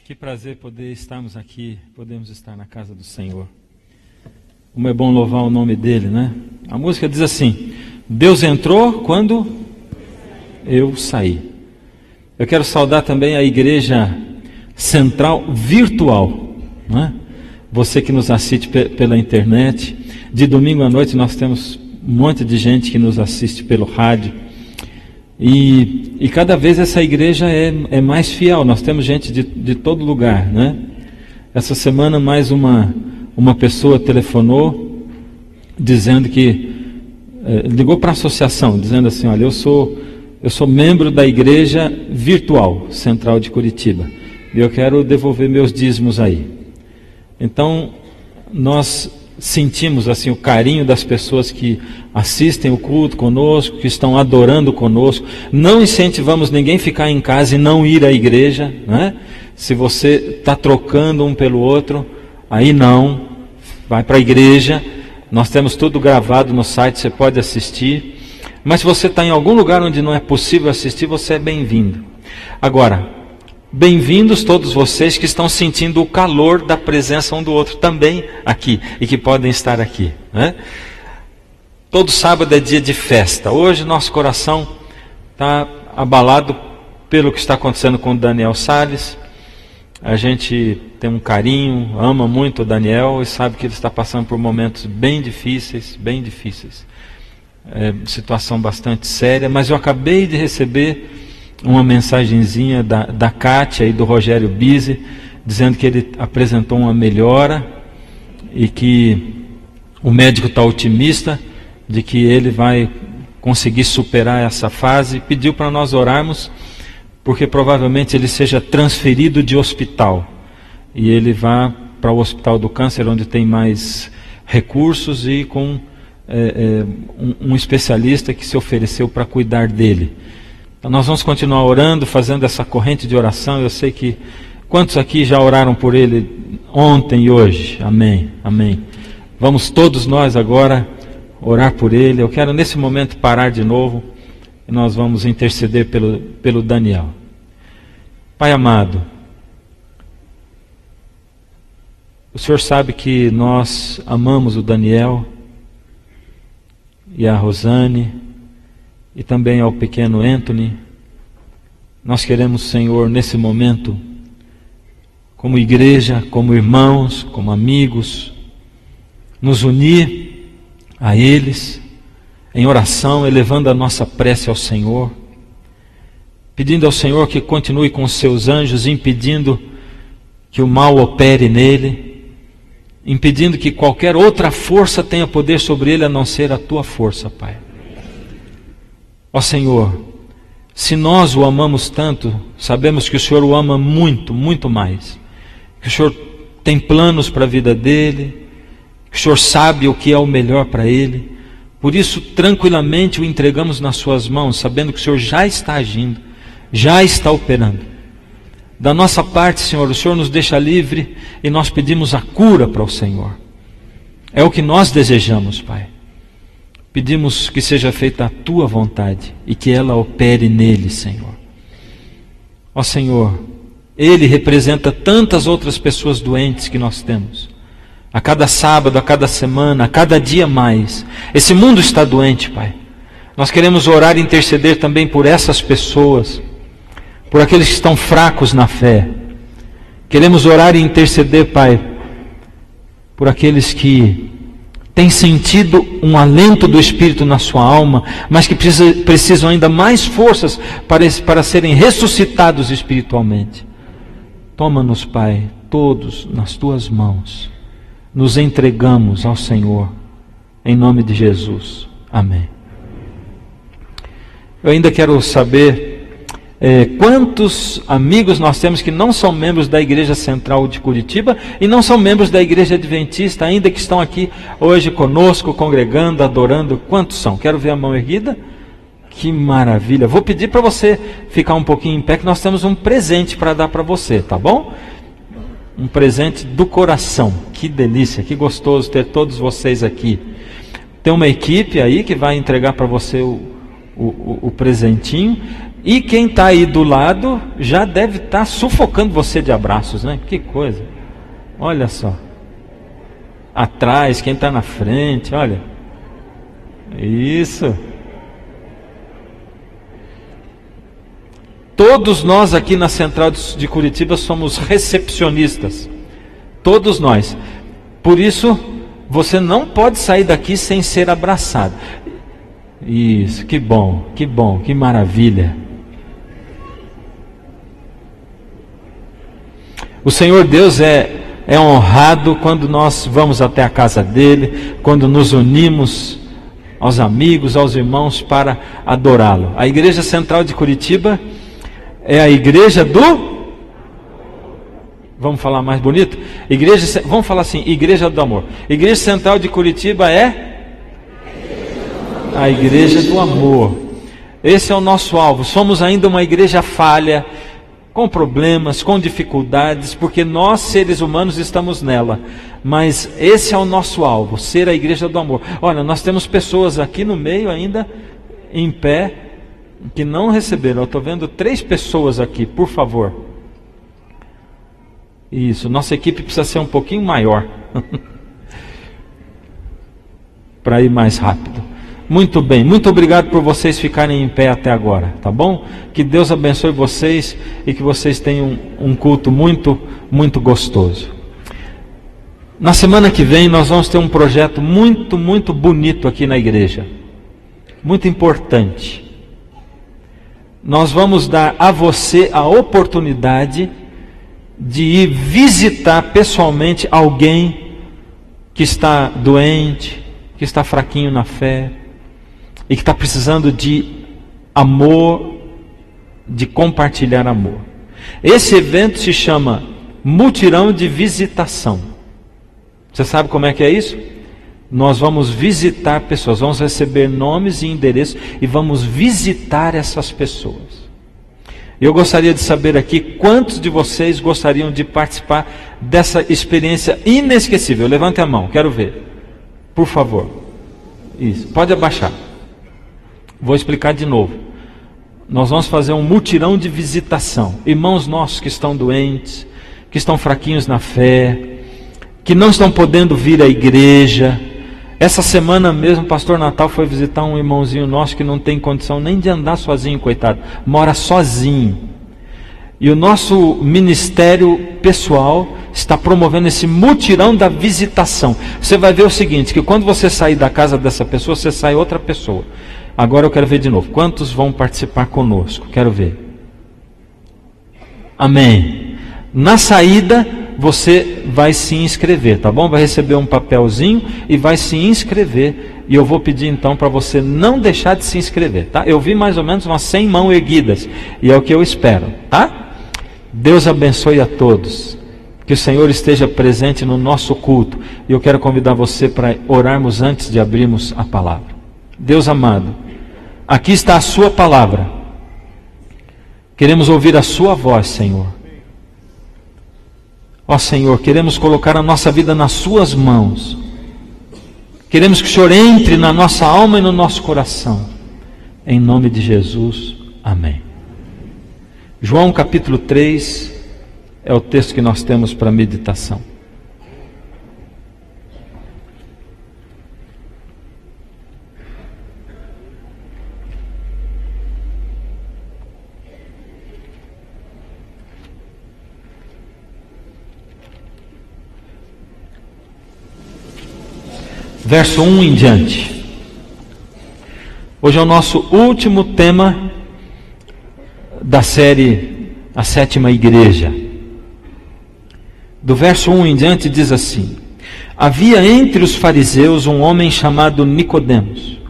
Que prazer poder estarmos aqui, podemos estar na casa do Senhor. Como é bom louvar o nome dele, né? A música diz assim: Deus entrou quando eu saí. Eu quero saudar também a Igreja Central Virtual, né? Você que nos assiste pela internet. De domingo à noite nós temos um monte de gente que nos assiste pelo rádio. E cada vez essa igreja é mais fiel. Nós temos gente de todo lugar, né? Essa semana mais uma pessoa telefonou dizendo que ligou para a associação dizendo assim: olha, eu sou membro da Igreja Virtual Central de Curitiba e eu quero devolver meus dízimos aí. Então nós sentimos assim o carinho das pessoas que assistem o culto conosco, que estão adorando conosco. Não incentivamos ninguém a ficar em casa e não ir à igreja, né? Se você está trocando um pelo outro, aí não, vai para a igreja. Nós temos tudo gravado no site, você pode assistir. Mas se você está em algum lugar onde não é possível assistir, você é bem-vindo. Agora, bem-vindos todos vocês que estão sentindo o calor da presença um do outro também aqui e que podem estar aqui, né? Todo sábado é dia de festa. Hoje nosso coração está abalado pelo que está acontecendo com o Daniel Salles. A gente tem um carinho, ama muito o Daniel e sabe que ele está passando por momentos bem difíceis, situação bastante séria. Mas eu acabei de receber uma mensagenzinha da Kátia e do Rogério Bise, dizendo que ele apresentou uma melhora e que o médico está otimista de que ele vai conseguir superar essa fase. Pediu para nós orarmos, porque provavelmente ele seja transferido de hospital e ele vá para o Hospital do Câncer, onde tem mais recursos e com um especialista que se ofereceu para cuidar dele. Então nós vamos continuar orando, fazendo essa corrente de oração. Eu sei que quantos aqui já oraram por ele ontem e hoje? Amém, amém. Vamos todos nós agora orar por ele. Eu quero nesse momento parar de novo e nós vamos interceder pelo Daniel. Pai amado, o Senhor sabe que nós amamos o Daniel e a Rosane e também ao pequeno Anthony. Nós queremos, Senhor, nesse momento, como igreja, como irmãos, como amigos, nos unir a eles em oração, elevando a nossa prece ao Senhor, pedindo ao Senhor que continue com os seus anjos, impedindo que o mal opere nele, impedindo que qualquer outra força tenha poder sobre ele a não ser a tua força, Pai. Ó Senhor, se nós o amamos tanto, sabemos que o Senhor o ama muito, muito mais. Que o Senhor tem planos para a vida dele, que o Senhor sabe o que é o melhor para ele. Por isso, tranquilamente o entregamos nas suas mãos, sabendo que o Senhor já está agindo, já está operando. Da nossa parte, Senhor, o Senhor nos deixa livre e nós pedimos a cura para o Senhor. É o que nós desejamos, Pai. Pedimos que seja feita a Tua vontade e que ela opere nele, Senhor. Ó Senhor, Ele representa tantas outras pessoas doentes que nós temos. A cada sábado, a cada semana, a cada dia mais. Esse mundo está doente, Pai. Nós queremos orar e interceder também por essas pessoas, por aqueles que estão fracos na fé. Queremos orar e interceder, Pai, por aqueles que têm sentido um alento do Espírito na sua alma, mas que precisam ainda mais forças para serem ressuscitados espiritualmente. Toma-nos, Pai, todos nas Tuas mãos. Nos entregamos ao Senhor, em nome de Jesus. Amém. Eu ainda quero saber quantos amigos nós temos que não são membros da Igreja Central de Curitiba e não são membros da Igreja Adventista, ainda que estão aqui hoje conosco, congregando, adorando. Quantos são? Quero ver a mão erguida. Que maravilha. Vou pedir para você ficar um pouquinho em pé, que nós temos um presente para dar para você, tá bom? Um presente do coração. Que delícia, que gostoso ter todos vocês aqui. Tem uma equipe aí que vai entregar para você o presentinho. E quem está aí do lado já deve estar sufocando você de abraços, né? Que coisa. Olha só. Atrás, quem está na frente, olha. Isso. Todos nós aqui na Central de Curitiba somos recepcionistas. Todos nós. Por isso, você não pode sair daqui sem ser abraçado. Isso, que bom, que maravilha. O Senhor Deus é honrado quando nós vamos até a casa dele, quando nos unimos aos amigos, aos irmãos para adorá-lo. A Igreja Central de Curitiba é a igreja do... Vamos falar mais bonito? Vamos falar assim, Igreja do Amor. Igreja Central de Curitiba é a Igreja do Amor. Esse é o nosso alvo. Somos ainda uma igreja falha, com problemas, com dificuldades, porque nós, seres humanos, estamos nela. Mas esse é o nosso alvo, ser a Igreja do Amor. Olha, nós temos pessoas aqui no meio ainda, em pé, que não receberam. Eu estou vendo 3 pessoas aqui, por favor. Isso, nossa equipe precisa ser um pouquinho maior para ir mais rápido. Muito bem, muito obrigado por vocês ficarem em pé até agora, tá bom? Que Deus abençoe vocês e que vocês tenham um culto muito, muito gostoso. Na semana que vem nós vamos ter um projeto muito, muito bonito aqui na igreja, muito importante. Nós vamos dar a você a oportunidade de ir visitar pessoalmente alguém que está doente, que está fraquinho na fé e que está precisando de amor, de compartilhar amor. Esse evento se chama Mutirão de Visitação. Você sabe como é que é isso? Nós vamos visitar pessoas, vamos receber nomes e endereços e vamos visitar essas pessoas. Eu gostaria de saber aqui quantos de vocês gostariam de participar dessa experiência inesquecível. Levante a mão, quero ver. Por favor. Isso, pode abaixar. Vou explicar de novo. Nós vamos fazer um mutirão de visitação. Irmãos nossos que estão doentes, que estão fraquinhos na fé, que não estão podendo vir à igreja. Essa semana mesmo o pastor Natal foi visitar um irmãozinho nosso que não tem condição nem de andar sozinho, coitado. Mora sozinho. E o nosso ministério pessoal está promovendo esse mutirão da visitação. Você vai ver o seguinte, que quando você sair da casa dessa pessoa, você sai outra pessoa. Agora eu quero ver de novo. Quantos vão participar conosco? Quero ver. Amém. Na saída, você vai se inscrever, tá bom? Vai receber um papelzinho e vai se inscrever. E eu vou pedir então para você não deixar de se inscrever, tá? Eu vi mais ou menos umas 100 mãos erguidas. E é o que eu espero, tá? Deus abençoe a todos. Que o Senhor esteja presente no nosso culto. E eu quero convidar você para orarmos antes de abrirmos a palavra. Deus amado, aqui está a sua palavra. Queremos ouvir a sua voz, Senhor. Ó Senhor, queremos colocar a nossa vida nas suas mãos. Queremos que o Senhor entre na nossa alma e no nosso coração. Em nome de Jesus, amém. João capítulo 3 é o texto que nós temos para meditação. Verso 1 em diante. Hoje é o nosso último tema da série A Sétima Igreja. Do verso 1 em diante diz assim: havia entre os fariseus um homem chamado Nicodemos,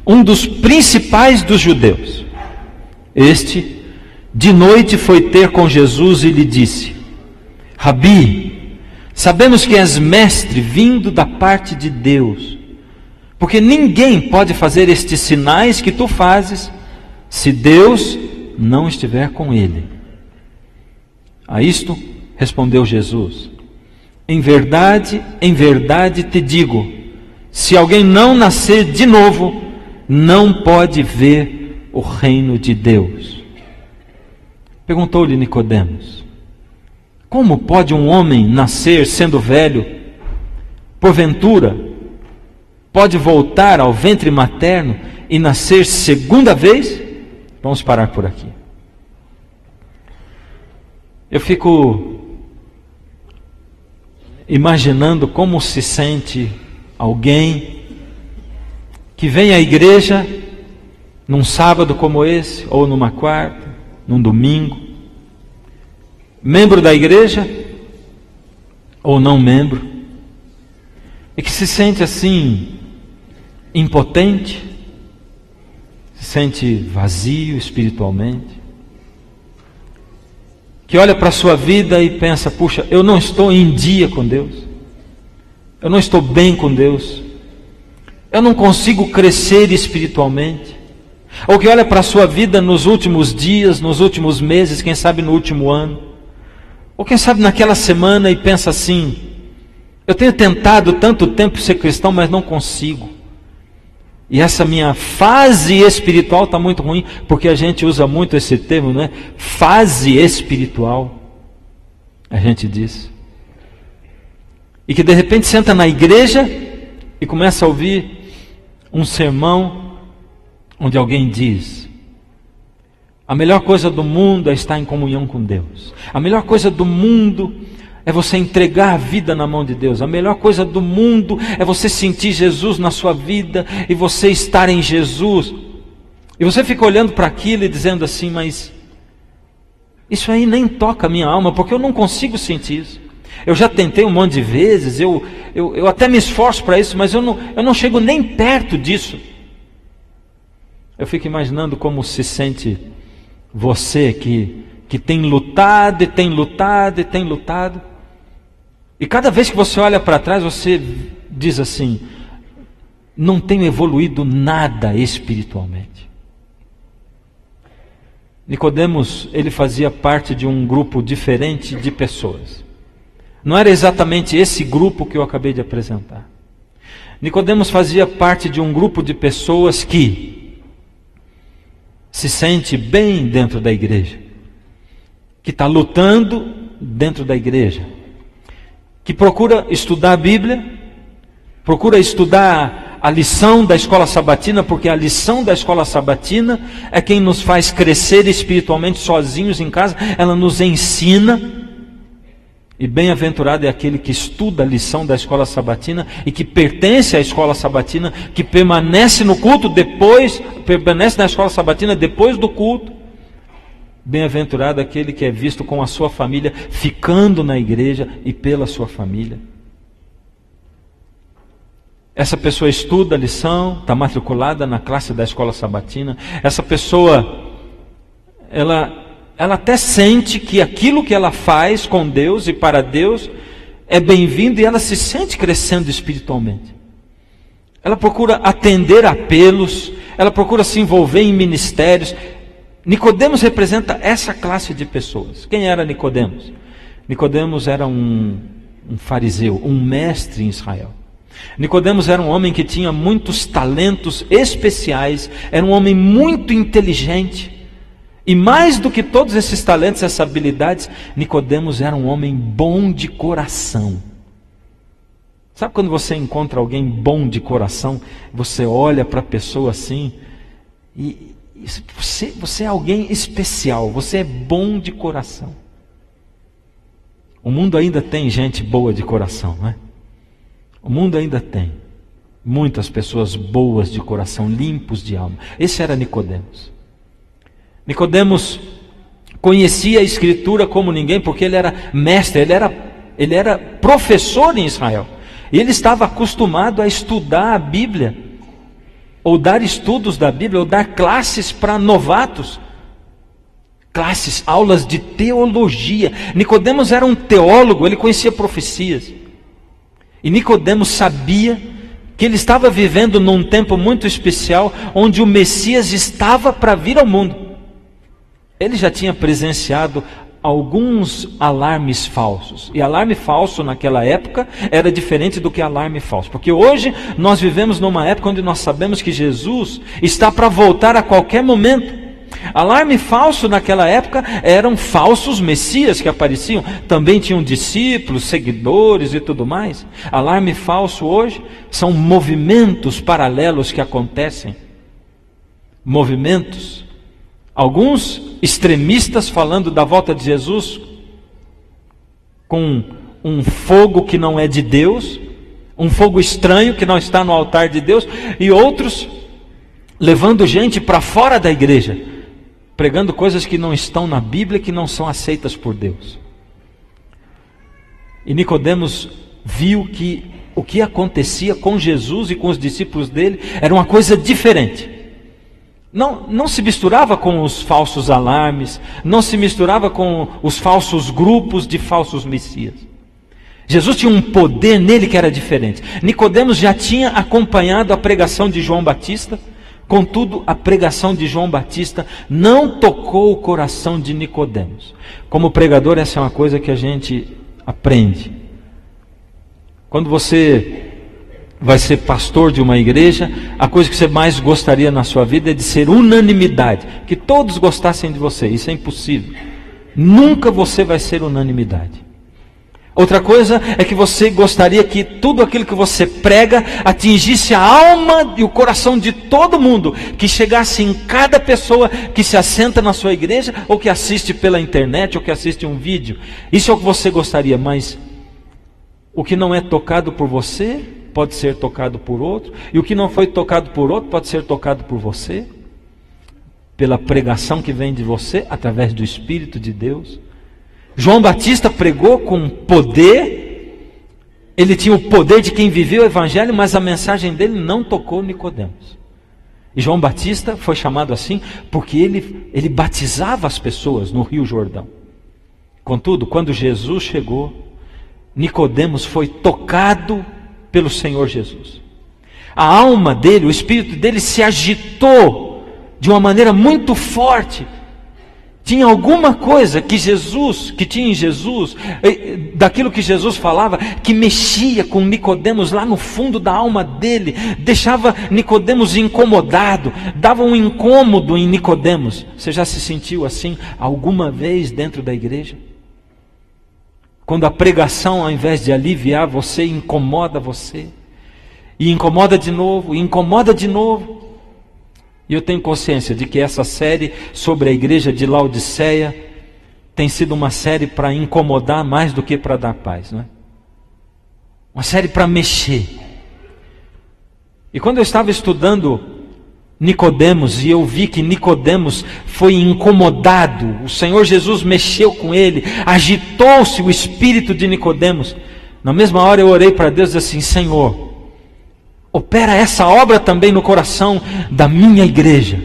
um dos principais dos judeus. Este, de noite, foi ter com Jesus e lhe disse: Rabi, sabemos que és mestre vindo da parte de Deus, porque ninguém pode fazer estes sinais que tu fazes, se Deus não estiver com ele. A isto respondeu Jesus: em verdade te digo, se alguém não nascer de novo, não pode ver o reino de Deus. Perguntou-lhe Nicodemos: como pode um homem nascer sendo velho? Porventura, pode voltar ao ventre materno e nascer segunda vez? Vamos parar por aqui. Eu fico imaginando como se sente alguém que vem à igreja num sábado como esse, ou numa quarta, num domingo, membro da igreja ou não membro, e que se sente assim impotente, se sente vazio espiritualmente, que olha para a sua vida e pensa: puxa, eu não estou em dia com Deus, eu não estou bem com Deus, eu não consigo crescer espiritualmente. Ou que olha para a sua vida nos últimos dias, nos últimos meses, quem sabe no último ano, ou quem sabe naquela semana, e pensa assim: eu tenho tentado tanto tempo ser cristão, mas não consigo. E essa minha fase espiritual está muito ruim, porque a gente usa muito esse termo, não é? Fase espiritual, a gente diz. E que de repente senta na igreja e começa a ouvir um sermão onde alguém diz: a melhor coisa do mundo é estar em comunhão com Deus. A melhor coisa do mundo é você entregar a vida na mão de Deus. A melhor coisa do mundo é você sentir Jesus na sua vida e você estar em Jesus. E você fica olhando para aquilo e dizendo assim: mas isso aí nem toca a minha alma, porque eu não consigo sentir isso. Eu já tentei um monte de vezes, eu até me esforço para isso, mas eu não chego nem perto disso. Eu fico imaginando como se sente você que tem lutado e tem lutado e tem lutado, e cada vez que você olha para trás, você diz assim: não tenho evoluído nada espiritualmente. Nicodemos, ele fazia parte de um grupo diferente de pessoas. Não era exatamente esse grupo que eu acabei de apresentar. Nicodemos fazia parte de um grupo de pessoas que se sente bem dentro da igreja, que está lutando dentro da igreja, que procura estudar a Bíblia, procura estudar a lição da escola sabatina, porque a lição da escola sabatina é quem nos faz crescer espiritualmente sozinhos em casa, ela nos ensina. E bem-aventurado é aquele que estuda a lição da escola sabatina e que pertence à escola sabatina, que permanece no culto depois, permanece na escola sabatina depois do culto. Bem-aventurado aquele que é visto com a sua família, ficando na igreja e pela sua família. Essa pessoa estuda a lição, está matriculada na classe da escola sabatina. Essa pessoa, ela até sente que aquilo que ela faz com Deus e para Deus é bem-vindo, e ela se sente crescendo espiritualmente. Ela procura atender apelos, ela procura se envolver em ministérios. Nicodemos representa essa classe de pessoas. Quem era Nicodemos? Nicodemos era um fariseu, um mestre em Israel. Nicodemos era um homem que tinha muitos talentos especiais, era um homem muito inteligente. E mais do que todos esses talentos, essas habilidades, Nicodemos era um homem bom de coração. Sabe quando você encontra alguém bom de coração, você olha para a pessoa assim, e você é alguém especial, você é bom de coração. O mundo ainda tem gente boa de coração, não é? O mundo ainda tem muitas pessoas boas de coração, limpos de alma. Esse era Nicodemos. Nicodemos conhecia a Escritura como ninguém, porque ele era mestre, ele era professor em Israel. E ele estava acostumado a estudar a Bíblia, ou dar estudos da Bíblia, ou dar classes para novatos. Classes, aulas de teologia. Nicodemos era um teólogo, ele conhecia profecias. E Nicodemos sabia que ele estava vivendo num tempo muito especial, onde o Messias estava para vir ao mundo. Ele já tinha presenciado alguns alarmes falsos. E alarme falso naquela época era diferente do que alarme falso. Porque hoje nós vivemos numa época onde nós sabemos que Jesus está para voltar a qualquer momento. Alarme falso naquela época eram falsos messias que apareciam. Também tinham discípulos, seguidores e tudo mais. Alarme falso hoje são movimentos paralelos que acontecem. Movimentos. Alguns extremistas falando da volta de Jesus com um fogo que não é de Deus, um fogo estranho que não está no altar de Deus, e outros levando gente para fora da igreja, pregando coisas que não estão na Bíblia, que não são aceitas por Deus. E Nicodemos viu que o que acontecia com Jesus e com os discípulos dele era uma coisa diferente. Não se misturava com os falsos alarmes, não se misturava com os falsos grupos de falsos messias. Jesus tinha um poder nele que era diferente. Nicodemos já tinha acompanhado a pregação de João Batista, contudo, a pregação de João Batista não tocou o coração de Nicodemos. Como pregador, essa é uma coisa que a gente aprende. Quando você vai ser pastor de uma igreja, a coisa que você mais gostaria na sua vida é de ser unanimidade, que todos gostassem de você. Isso é impossível. Nunca você vai ser unanimidade. Outra coisa é que você gostaria que tudo aquilo que você prega atingisse a alma e o coração de todo mundo, que chegasse em cada pessoa que se assenta na sua igreja, ou que assiste pela internet, ou que assiste um vídeo. Isso é o que você gostaria, mas o que não é tocado por você pode ser tocado por outro, e o que não foi tocado por outro pode ser tocado por você, pela pregação que vem de você, através do Espírito de Deus. João Batista pregou com poder, ele tinha o poder de quem viveu o Evangelho, mas a mensagem dele não tocou Nicodemos. E João Batista foi chamado assim porque ele batizava as pessoas no Rio Jordão. Contudo, quando Jesus chegou, Nicodemos foi tocado pelo Senhor Jesus. A alma dele, o espírito dele se agitou de uma maneira muito forte. Tinha alguma coisa que tinha em Jesus, daquilo que Jesus falava, que mexia com Nicodemos lá no fundo da alma dele, deixava Nicodemos incomodado, dava um incômodo em Nicodemos. Você já se sentiu assim alguma vez dentro da igreja? Quando a pregação, ao invés de aliviar você, incomoda você, e incomoda de novo, e incomoda de novo. E eu tenho consciência de que essa série sobre a igreja de Laodiceia tem sido uma série para incomodar mais do que para dar paz, não é? Uma série para mexer. E quando eu estava estudando Nicodemos, e eu vi que Nicodemos foi incomodado, o Senhor Jesus mexeu com ele, agitou-se o espírito de Nicodemos. Na mesma hora eu orei para Deus e disse assim: Senhor, opera essa obra também no coração da minha igreja.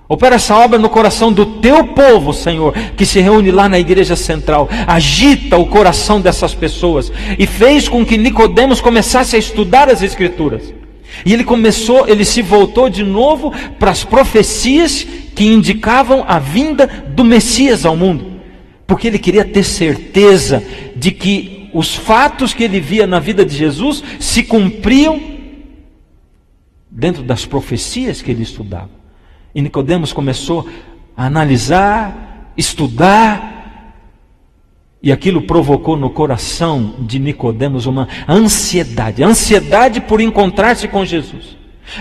Opera essa obra no coração do teu povo, Senhor, que se reúne lá na igreja central. Agita o coração dessas pessoas. E fez com que Nicodemos começasse a estudar as Escrituras. E ele se voltou de novo para as profecias que indicavam a vinda do Messias ao mundo. Porque ele queria ter certeza de que os fatos que ele via na vida de Jesus se cumpriam dentro das profecias que ele estudava. E Nicodemos começou a analisar, estudar, e aquilo provocou no coração de Nicodemos uma ansiedade por encontrar-se com Jesus,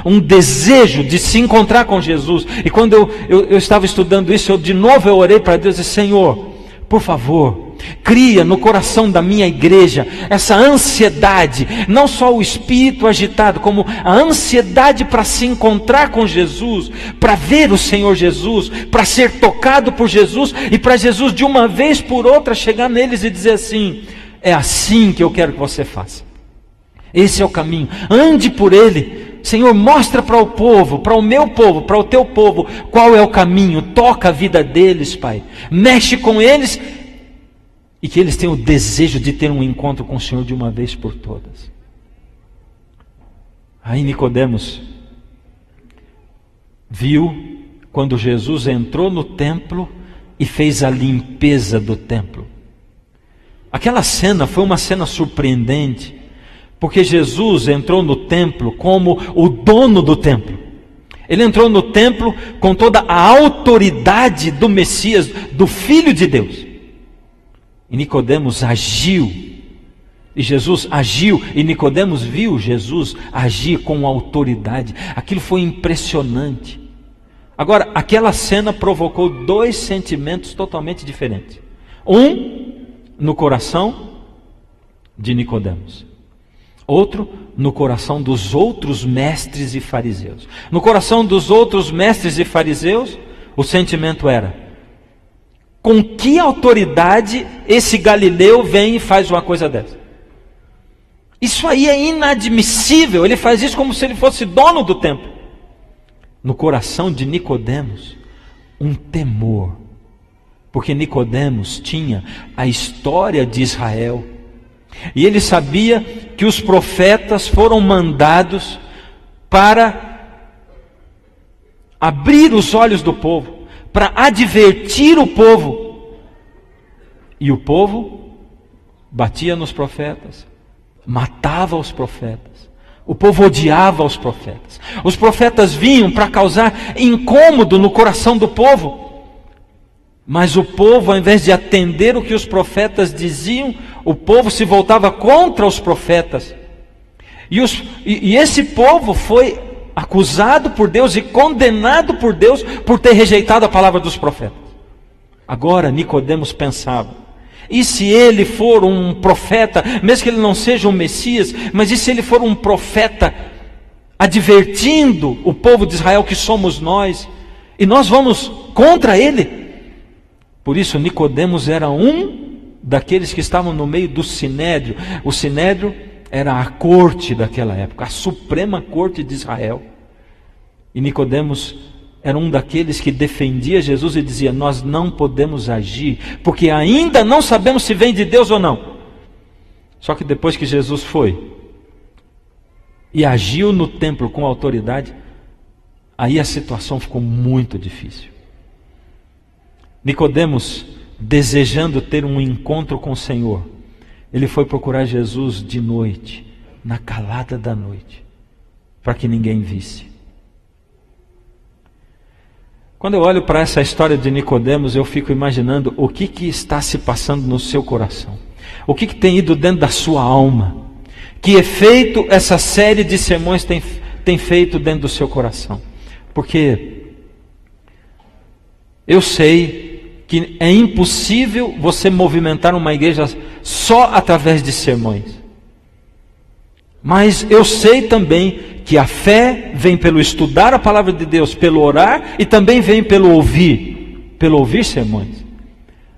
um desejo de se encontrar com Jesus. E quando eu estava estudando isso, de novo eu orei para Deus e disse: Senhor, por favor, cria no coração da minha igreja essa ansiedade, não só o espírito agitado, como a ansiedade para se encontrar com Jesus, para ver o Senhor Jesus, para ser tocado por Jesus, e para Jesus de uma vez por outra chegar neles e dizer assim: é assim que eu quero que você faça, esse é o caminho, ande por ele. Senhor, mostra para o povo, para o meu povo, para o teu povo, qual é o caminho, toca a vida deles, Pai, mexe com eles, e que eles tenham o desejo de ter um encontro com o Senhor de uma vez por todas. Aí Nicodemos viu quando Jesus entrou no templo e fez a limpeza do templo. Aquela cena foi uma cena surpreendente, porque Jesus entrou no templo como o dono do templo. Ele entrou no templo com toda a autoridade do Messias, do Filho de Deus. E Nicodemos agiu. E Jesus agiu. E Nicodemos viu Jesus agir com autoridade. Aquilo foi impressionante. Agora, aquela cena provocou dois sentimentos totalmente diferentes. Um, no coração de Nicodemos. Outro, no coração dos outros mestres e fariseus. No coração dos outros mestres e fariseus, o sentimento era: com que autoridade esse Galileu vem e faz uma coisa dessa? Isso aí é inadmissível. Ele faz isso como se ele fosse dono do templo. No coração de Nicodemos, um temor. Porque Nicodemos tinha a história de Israel. E ele sabia que os profetas foram mandados para abrir os olhos do povo, para advertir o povo. E o povo batia nos profetas, matava os profetas. O povo odiava os profetas. Os profetas vinham para causar incômodo no coração do povo. Mas o povo, ao invés de atender o que os profetas diziam, o povo se voltava contra os profetas. E esse povo foi acusado por Deus e condenado por Deus por ter rejeitado a palavra dos profetas. Agora Nicodemos pensava: e se ele for um profeta, mesmo que ele não seja um Messias, mas e se ele for um profeta advertindo o povo de Israel que somos nós, e nós vamos contra ele? Por isso Nicodemos era um daqueles que estavam no meio do Sinédrio. O Sinédrio era a corte daquela época, a suprema corte de Israel. E Nicodemos era um daqueles que defendia Jesus e dizia: nós não podemos agir, porque ainda não sabemos se vem de Deus ou não. Só que depois que Jesus foi e agiu no templo com autoridade, aí a situação ficou muito difícil. Nicodemos, desejando ter um encontro com o Senhor, ele foi procurar Jesus de noite, na calada da noite, para que ninguém visse. Quando eu olho para essa história de Nicodemos, eu fico imaginando o que está se passando no seu coração, o que tem ido dentro da sua alma, que efeito essa série de sermões tem feito dentro do seu coração. Porque eu sei que é impossível você movimentar uma igreja só através de sermões. Mas eu sei também que a fé vem pelo estudar a palavra de Deus, pelo orar, e também vem pelo ouvir sermões.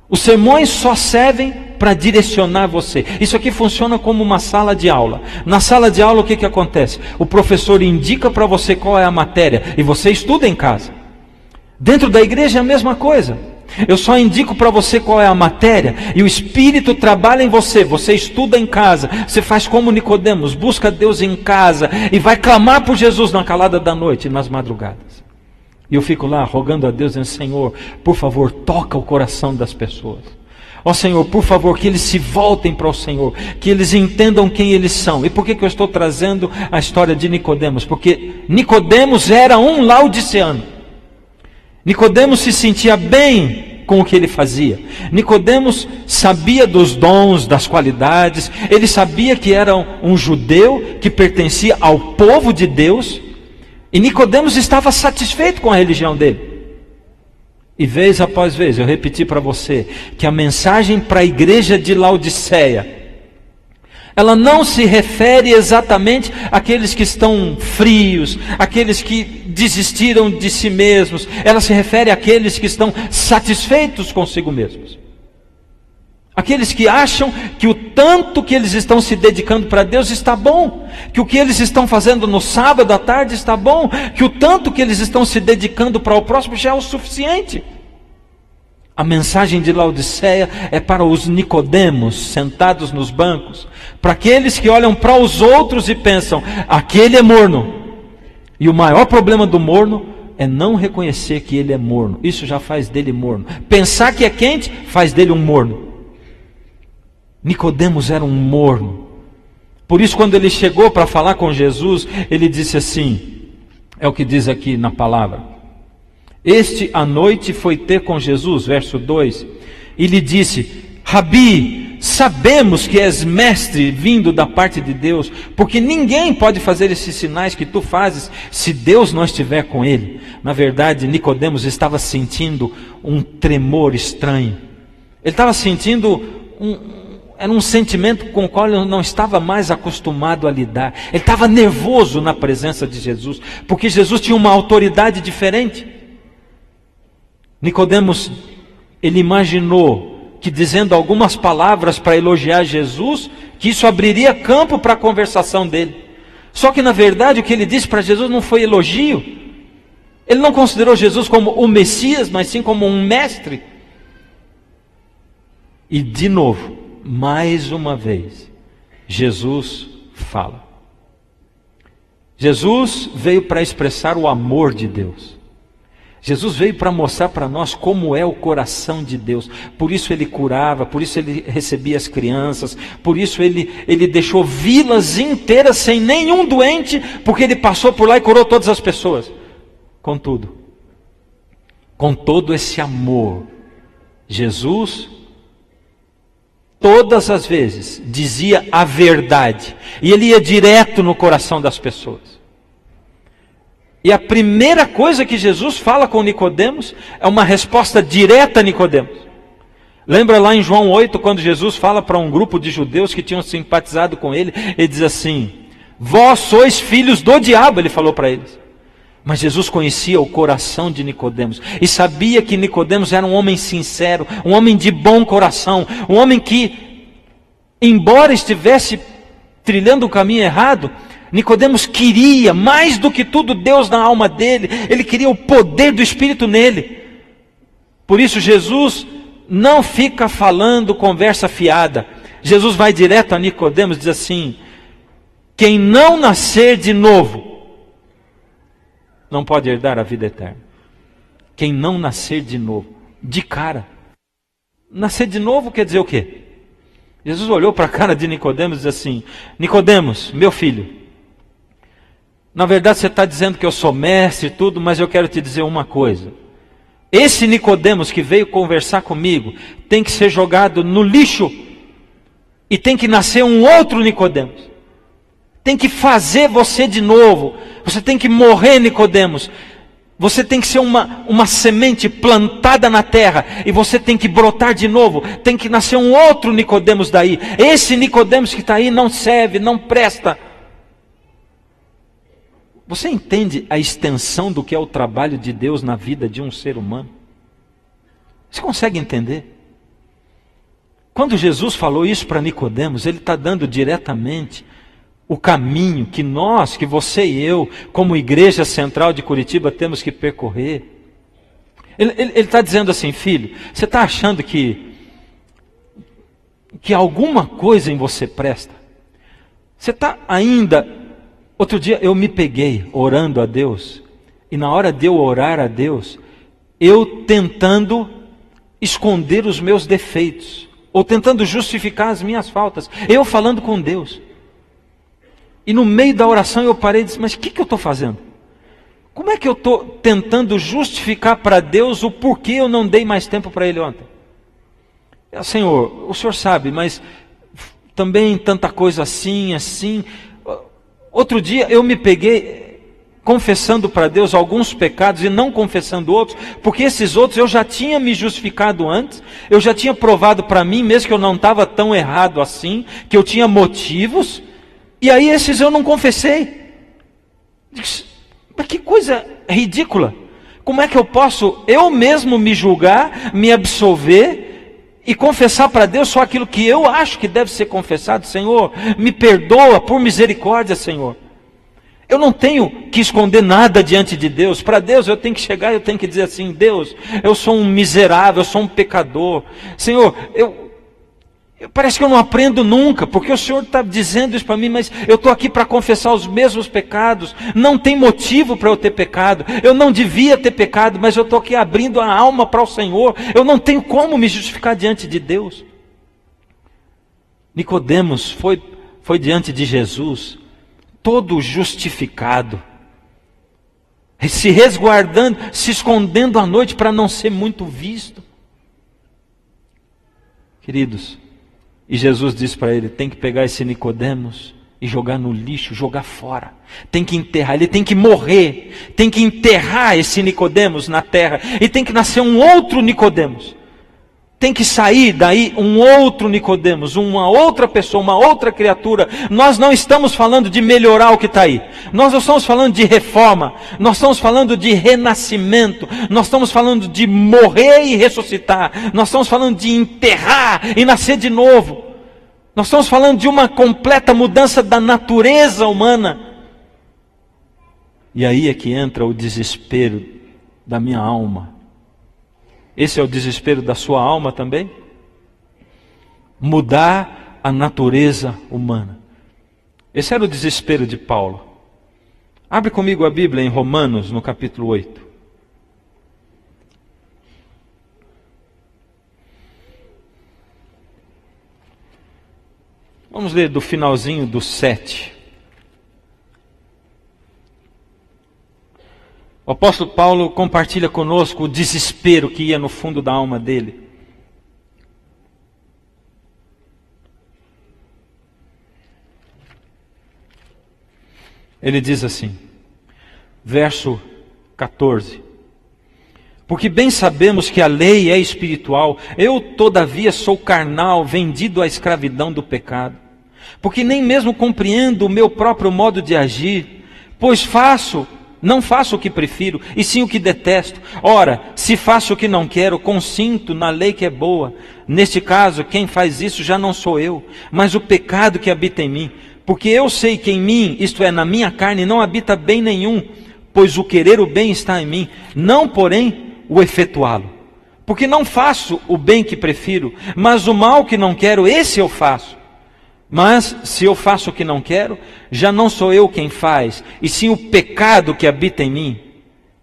Os sermões só servem para direcionar você. Isso aqui funciona como uma sala de aula. Na sala de aula o que acontece? O professor indica para você qual é a matéria, e você estuda em casa. Dentro da igreja é a mesma coisa. Eu só indico para você qual é a matéria, e o Espírito trabalha em você. Você estuda em casa, você faz como Nicodemos, busca Deus em casa, e vai clamar por Jesus na calada da noite e nas madrugadas. E eu fico lá rogando a Deus, dizendo: Senhor, por favor, toca o coração das pessoas. Ó Senhor, por favor, que eles se voltem para o Senhor, que eles entendam quem eles são. E por que eu estou trazendo a história de Nicodemos? Porque Nicodemos era um laodiceano. Nicodemos se sentia bem com o que ele fazia. Nicodemos sabia dos dons, das qualidades. Ele sabia que era um judeu que pertencia ao povo de Deus. E Nicodemos estava satisfeito com a religião dele. E vez após vez eu repeti para você que a mensagem para a igreja de Laodiceia, ela não se refere exatamente àqueles que estão frios, àqueles que desistiram de si mesmos. Ela se refere àqueles que estão satisfeitos consigo mesmos. Aqueles que acham que o tanto que eles estão se dedicando para Deus está bom, que o que eles estão fazendo no sábado à tarde está bom, que o tanto que eles estão se dedicando para o próximo já é o suficiente. A mensagem de Laodiceia é para os Nicodemos sentados nos bancos, para aqueles que olham para os outros e pensam: aquele é morno. E o maior problema do morno é não reconhecer que ele é morno. Isso já faz dele morno. Pensar que é quente faz dele um morno. Nicodemos era um morno. Por isso, quando ele chegou para falar com Jesus, ele disse assim: É o que diz aqui na palavra. Este à noite foi ter com Jesus, verso 2, e lhe disse: Rabi, sabemos que és mestre vindo da parte de Deus, porque ninguém pode fazer esses sinais que tu fazes se Deus não estiver com ele. Na verdade, Nicodemos estava sentindo um tremor estranho. Ele estava sentindo era um sentimento com o qual ele não estava mais acostumado a lidar. Ele estava nervoso na presença de Jesus, porque Jesus tinha uma autoridade diferente. Nicodemos, ele imaginou que dizendo algumas palavras para elogiar Jesus, que isso abriria campo para a conversação dele. Só que na verdade o que ele disse para Jesus não foi elogio. Ele não considerou Jesus como o Messias, mas sim como um mestre. E de novo, mais uma vez, Jesus fala. Jesus veio para expressar o amor de Deus. Jesus veio para mostrar para nós como é o coração de Deus. Por isso ele curava, por isso ele recebia as crianças, por isso ele deixou vilas inteiras sem nenhum doente, porque ele passou por lá e curou todas as pessoas. Contudo, com todo esse amor, Jesus, todas as vezes, dizia a verdade, e ele ia direto no coração das pessoas. E a primeira coisa que Jesus fala com Nicodemos é uma resposta direta a Nicodemos. Lembra lá em João 8, quando Jesus fala para um grupo de judeus que tinham simpatizado com ele, ele diz assim: vós sois filhos do diabo, ele falou para eles. Mas Jesus conhecia o coração de Nicodemos e sabia que Nicodemos era um homem sincero, um homem de bom coração, um homem que, embora estivesse trilhando o caminho errado, Nicodemos queria, mais do que tudo, Deus na alma dele. Ele queria o poder do Espírito nele. Por isso Jesus não fica falando conversa fiada. Jesus vai direto a Nicodemos e diz assim: quem não nascer de novo não pode herdar a vida eterna. Quem não nascer de novo, de cara. Nascer de novo quer dizer o quê? Jesus olhou para a cara de Nicodemos e disse assim: Nicodemos, meu filho, na verdade você está dizendo que eu sou mestre e tudo, mas eu quero te dizer uma coisa. Esse Nicodemos que veio conversar comigo tem que ser jogado no lixo e tem que nascer um outro Nicodemos. Tem que fazer você de novo. Você tem que morrer, Nicodemos. Você tem que ser uma semente plantada na terra e você tem que brotar de novo. Tem que nascer um outro Nicodemos daí. Esse Nicodemos que está aí não serve, não presta. Você entende a extensão do que é o trabalho de Deus na vida de um ser humano? Você consegue entender? Quando Jesus falou isso para Nicodemos, ele está dando diretamente o caminho que nós, que você e eu, como Igreja Central de Curitiba, temos que percorrer. Ele está dizendo assim: filho, você está achando que alguma coisa em você presta? Você está ainda... Outro dia eu me peguei orando a Deus, e na hora de eu orar a Deus, eu tentando esconder os meus defeitos, ou tentando justificar as minhas faltas, eu falando com Deus. E no meio da oração eu parei e disse: mas o que eu estou fazendo? Como é que eu estou tentando justificar para Deus o porquê eu não dei mais tempo para Ele ontem? Senhor, o Senhor sabe, mas também tanta coisa assim. Outro dia eu me peguei confessando para Deus alguns pecados e não confessando outros, porque esses outros eu já tinha me justificado antes, eu já tinha provado para mim mesmo que eu não estava tão errado assim, que eu tinha motivos, e aí esses eu não confessei. Mas que coisa ridícula! Como é que eu posso eu mesmo me julgar, me absolver e confessar para Deus só aquilo que eu acho que deve ser confessado? Senhor, me perdoa por misericórdia, Senhor. Eu não tenho que esconder nada diante de Deus. Para Deus eu tenho que chegar e eu tenho que dizer assim: Deus, eu sou um miserável, eu sou um pecador. Senhor, parece que eu não aprendo nunca, porque o Senhor está dizendo isso para mim, mas eu estou aqui para confessar os mesmos pecados. Não tem motivo para eu ter pecado. Eu não devia ter pecado, mas eu estou aqui abrindo a alma para o Senhor. Eu não tenho como me justificar diante de Deus. Nicodemos foi diante de Jesus, todo justificado. se resguardando, se escondendo à noite para não ser muito visto. Queridos, e Jesus disse para ele, tem que pegar esse Nicodemos e jogar no lixo, jogar fora. Tem que enterrar, ele tem que morrer. Tem que enterrar esse Nicodemos na terra. E tem que nascer um outro Nicodemos. Tem que sair daí um outro Nicodemos, uma outra pessoa, uma outra criatura. Nós não estamos falando de melhorar o que está aí. Nós não estamos falando de reforma. Nós estamos falando de renascimento. Nós estamos falando de morrer e ressuscitar. Nós estamos falando de enterrar e nascer de novo. Nós estamos falando de uma completa mudança da natureza humana. E aí é que entra o desespero da minha alma. Esse é o desespero da sua alma também? Mudar a natureza humana. Esse era o desespero de Paulo. Abre comigo a Bíblia em Romanos, no capítulo 8. Vamos ler do finalzinho do 7. O apóstolo Paulo compartilha conosco o desespero que ia no fundo da alma dele. Ele diz assim, verso 14. Porque bem sabemos que a lei é espiritual, eu todavia sou carnal, vendido à escravidão do pecado. Porque nem mesmo compreendo o meu próprio modo de agir, pois não faço o que prefiro, e sim o que detesto. Ora, se faço o que não quero, consinto na lei que é boa. Neste caso, quem faz isso já não sou eu, mas o pecado que habita em mim. Porque eu sei que em mim, isto é, na minha carne, não habita bem nenhum, pois o querer o bem está em mim, não porém o efetuá-lo. Porque não faço o bem que prefiro, mas o mal que não quero, esse eu faço. Mas, se eu faço o que não quero, já não sou eu quem faz, e sim o pecado que habita em mim.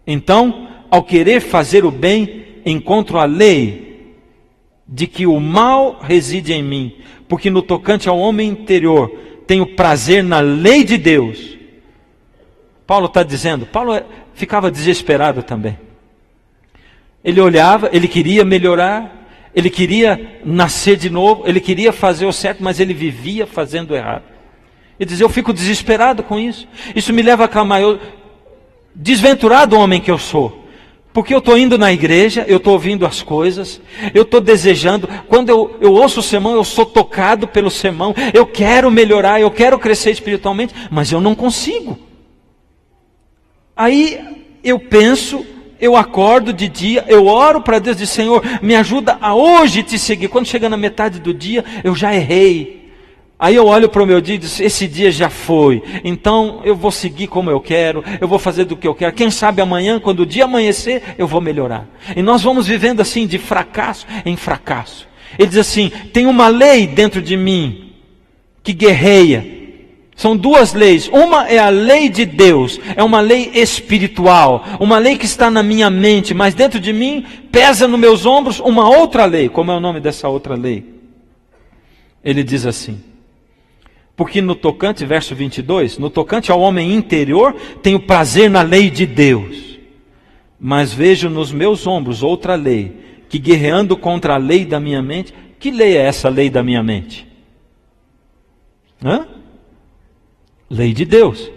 Então, ao querer fazer o bem, encontro a lei de que o mal reside em mim, porque no tocante ao homem interior, tenho prazer na lei de Deus. Paulo está dizendo, Paulo ficava desesperado também. Ele olhava, ele queria melhorar, ele queria nascer de novo, ele queria fazer o certo, mas ele vivia fazendo o errado. Ele diz, eu fico desesperado com isso. Isso me leva a clamar, desventurado homem que eu sou. Porque eu estou indo na igreja, eu estou ouvindo as coisas, eu estou desejando. Quando eu ouço o sermão, eu sou tocado pelo sermão. Eu quero melhorar, eu quero crescer espiritualmente, mas eu não consigo. Aí eu penso... Eu acordo de dia, eu oro para Deus e digo, Senhor, me ajuda a hoje te seguir. Quando chega na metade do dia, eu já errei. Aí eu olho para o meu dia e digo, esse dia já foi. Então eu vou seguir como eu quero, eu vou fazer do que eu quero. Quem sabe amanhã, quando o dia amanhecer, eu vou melhorar. E nós vamos vivendo assim, de fracasso em fracasso. Ele diz assim, tem uma lei dentro de mim, que guerreia. São duas leis, uma é a lei de Deus, é uma lei espiritual, uma lei que está na minha mente, mas dentro de mim pesa nos meus ombros uma outra lei. Como é o nome dessa outra lei? Ele diz assim, porque no tocante, verso 22, no tocante ao homem interior, tenho prazer na lei de Deus, mas vejo nos meus ombros outra lei, que guerreando contra a lei da minha mente. Que lei é essa lei da minha mente? Lei de Deus.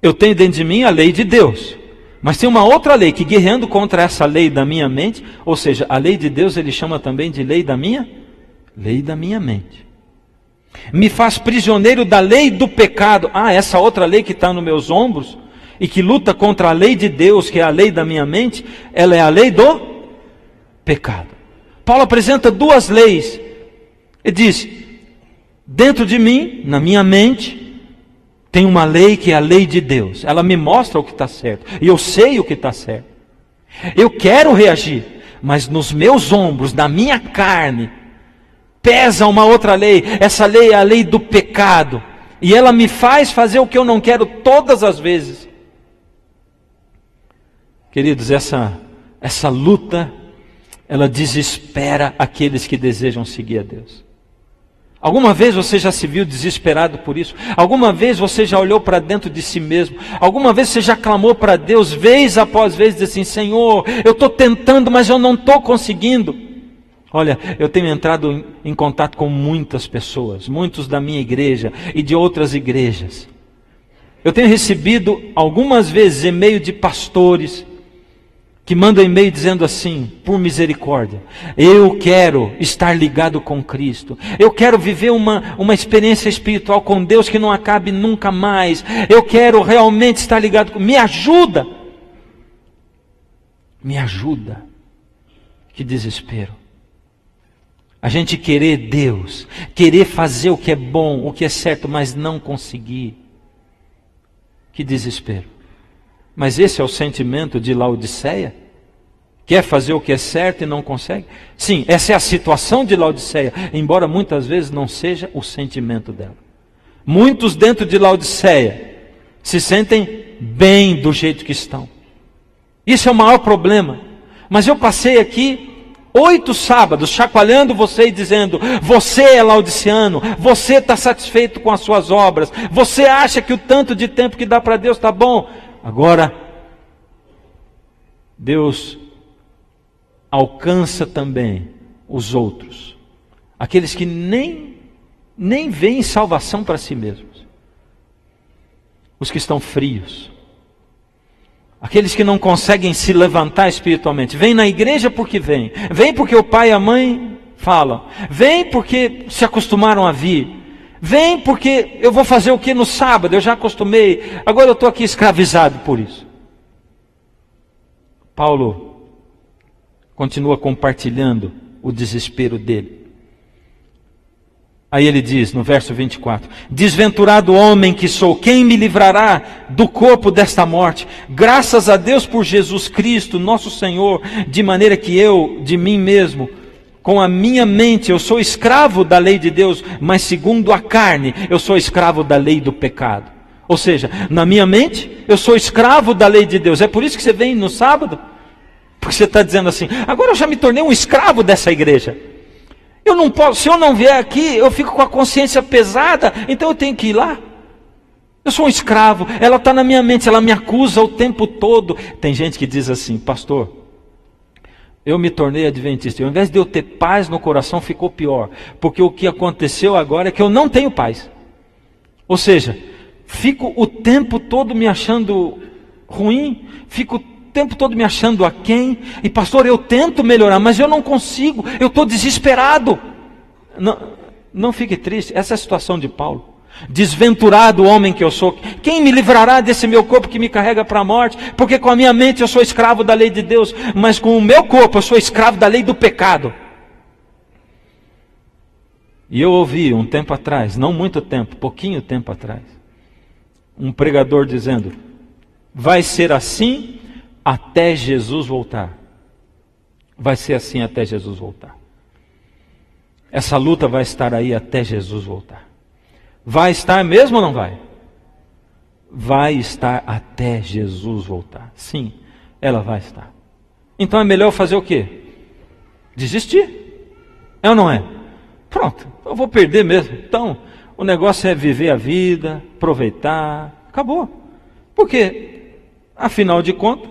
Eu tenho dentro de mim a lei de Deus. Mas tem uma outra lei que guerreando contra essa lei da minha mente, ou seja, a lei de Deus ele chama também de lei da minha mente. Me faz prisioneiro da lei do pecado. Essa outra lei que está nos meus ombros e que luta contra a lei de Deus, que é a lei da minha mente, ela é a lei do pecado. Paulo apresenta duas leis. Ele diz, dentro de mim, na minha mente, tem uma lei que é a lei de Deus. Ela me mostra o que está certo. E eu sei o que está certo. Eu quero reagir. Mas nos meus ombros, na minha carne, pesa uma outra lei. Essa lei é a lei do pecado. E ela me faz fazer o que eu não quero todas as vezes. Queridos, essa luta, ela desespera aqueles que desejam seguir a Deus. Alguma vez você já se viu desesperado por isso? Alguma vez você já olhou para dentro de si mesmo? Alguma vez você já clamou para Deus, vez após vez, diz assim: Senhor, eu estou tentando, mas eu não estou conseguindo. Olha, eu tenho entrado em contato com muitas pessoas, muitos da minha igreja e de outras igrejas. Eu tenho recebido algumas vezes e-mail de pastores que mandam e-mail dizendo assim: por misericórdia, eu quero estar ligado com Cristo, eu quero viver uma experiência espiritual com Deus que não acabe nunca mais, eu quero realmente estar ligado com... Me ajuda! Me ajuda! Que desespero! A gente querer Deus, querer fazer o que é bom, o que é certo, mas não conseguir. Que desespero! Mas esse é o sentimento de Laodiceia? Quer fazer o que é certo e não consegue? Sim, essa é a situação de Laodiceia, embora muitas vezes não seja o sentimento dela. Muitos dentro de Laodiceia se sentem bem do jeito que estão. Isso é o maior problema. Mas eu passei aqui 8 sábados chacoalhando você e dizendo: você é laodiceano, você está satisfeito com as suas obras, você acha que o tanto de tempo que dá para Deus está bom. Agora, Deus alcança também os outros, aqueles que nem veem salvação para si mesmos, os que estão frios, aqueles que não conseguem se levantar espiritualmente. Vem na igreja porque vem porque o pai e a mãe falam, vem porque se acostumaram a vir, vem porque eu vou fazer o que no sábado, eu já acostumei, agora eu estou aqui escravizado por isso. Paulo continua compartilhando o desespero dele. Aí ele diz no verso 24: desventurado homem que sou, quem me livrará do corpo desta morte? Graças a Deus por Jesus Cristo, nosso Senhor, de maneira que eu, de mim mesmo, com a minha mente, eu sou escravo da lei de Deus, mas segundo a carne, eu sou escravo da lei do pecado. Ou seja, na minha mente, eu sou escravo da lei de Deus. É por isso que você vem no sábado? Porque você está dizendo assim: agora eu já me tornei um escravo dessa igreja. Eu não posso, se eu não vier aqui, eu fico com a consciência pesada, então eu tenho que ir lá. Eu sou um escravo, ela está na minha mente, ela me acusa o tempo todo. Tem gente que diz assim: pastor, eu me tornei adventista, e ao invés de eu ter paz no coração, ficou pior, porque o que aconteceu agora é que eu não tenho paz. Ou seja, fico o tempo todo me achando ruim, fico o tempo todo me achando aquém, e pastor, eu tento melhorar, mas eu não consigo, eu estou desesperado. Não fique triste, essa é a situação de Paulo. Desventurado homem que eu sou, quem me livrará desse meu corpo que me carrega para a morte? Porque com a minha mente eu sou escravo da lei de Deus, mas com o meu corpo eu sou escravo da lei do pecado. E eu ouvi um tempo atrás, não muito tempo, pouquinho tempo atrás, um pregador dizendo: vai ser assim até Jesus voltar. Vai ser assim até Jesus voltar. Essa luta vai estar aí até Jesus voltar. Vai estar mesmo ou não vai? Vai estar até Jesus voltar. Sim, ela vai estar. Então é melhor fazer o quê? Desistir? É ou não é? Pronto, eu vou perder mesmo. Então, o negócio é viver a vida, aproveitar, acabou. Porque, afinal de contas,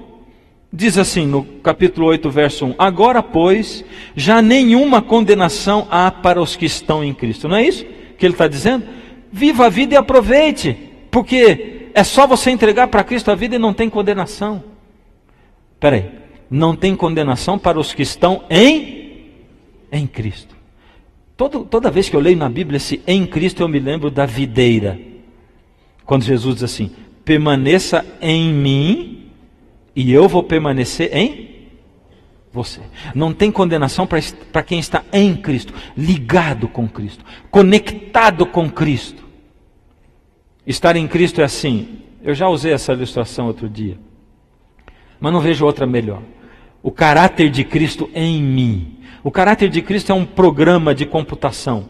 diz assim no capítulo 8, verso 1: agora, pois, já nenhuma condenação há para os que estão em Cristo. Não é isso que ele está dizendo? Viva a vida e aproveite, porque é só você entregar para Cristo a vida e não tem condenação. Espera aí, não tem condenação para os que estão em Cristo. Toda vez que eu leio na Bíblia esse em Cristo, eu me lembro da videira. Quando Jesus diz assim: permaneça em mim e eu vou permanecer em você. Não tem condenação para quem está em Cristo, ligado com Cristo, conectado com Cristo. Estar em Cristo é assim. Eu já usei essa ilustração outro dia, mas não vejo outra melhor. O caráter de Cristo em mim. O caráter de Cristo é um programa de computação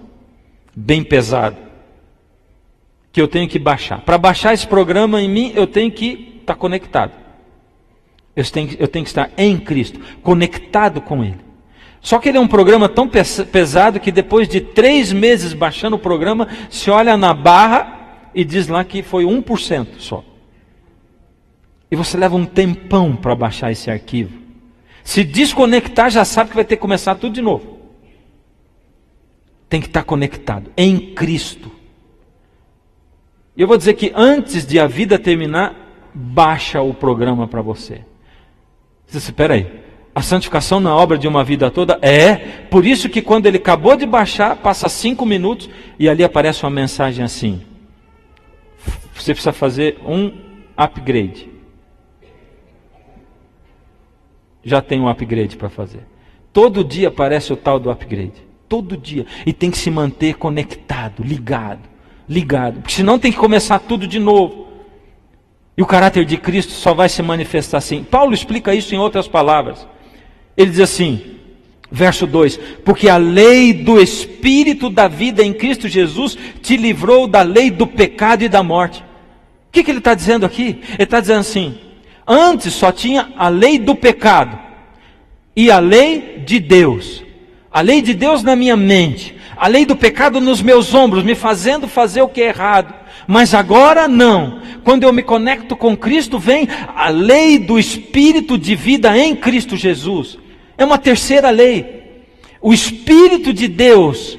bem pesado, que eu tenho que baixar. Para baixar esse programa em mim, eu tenho que estar conectado. Eu tenho que estar em Cristo, conectado com Ele. Só que ele é um programa tão pesado que depois de 3 meses baixando o programa, se olha na barra e diz lá que foi 1% só. E você leva um tempão para baixar esse arquivo. Se desconectar, já sabe que vai ter que começar tudo de novo. Tem que estar conectado em Cristo. E eu vou dizer que antes de a vida terminar, baixa o programa para você. Você diz, espera aí, a santificação na obra de uma vida toda? É, por isso que quando ele acabou de baixar, passa 5 minutos e ali aparece uma mensagem assim: você precisa fazer um upgrade. Já tem um upgrade para fazer. Todo dia aparece o tal do upgrade. Todo dia. E tem que se manter conectado, ligado. Porque senão tem que começar tudo de novo. E o caráter de Cristo só vai se manifestar assim. Paulo explica isso em outras palavras. Ele diz assim, verso 2: porque a lei do Espírito da vida em Cristo Jesus te livrou da lei do pecado e da morte. O que ele está dizendo aqui? Ele está dizendo assim: antes só tinha a lei do pecado e a lei de Deus. A lei de Deus na minha mente, a lei do pecado nos meus ombros, me fazendo fazer o que é errado. Mas agora não. Quando eu me conecto com Cristo, vem a lei do Espírito de vida em Cristo Jesus. É uma terceira lei. O Espírito de Deus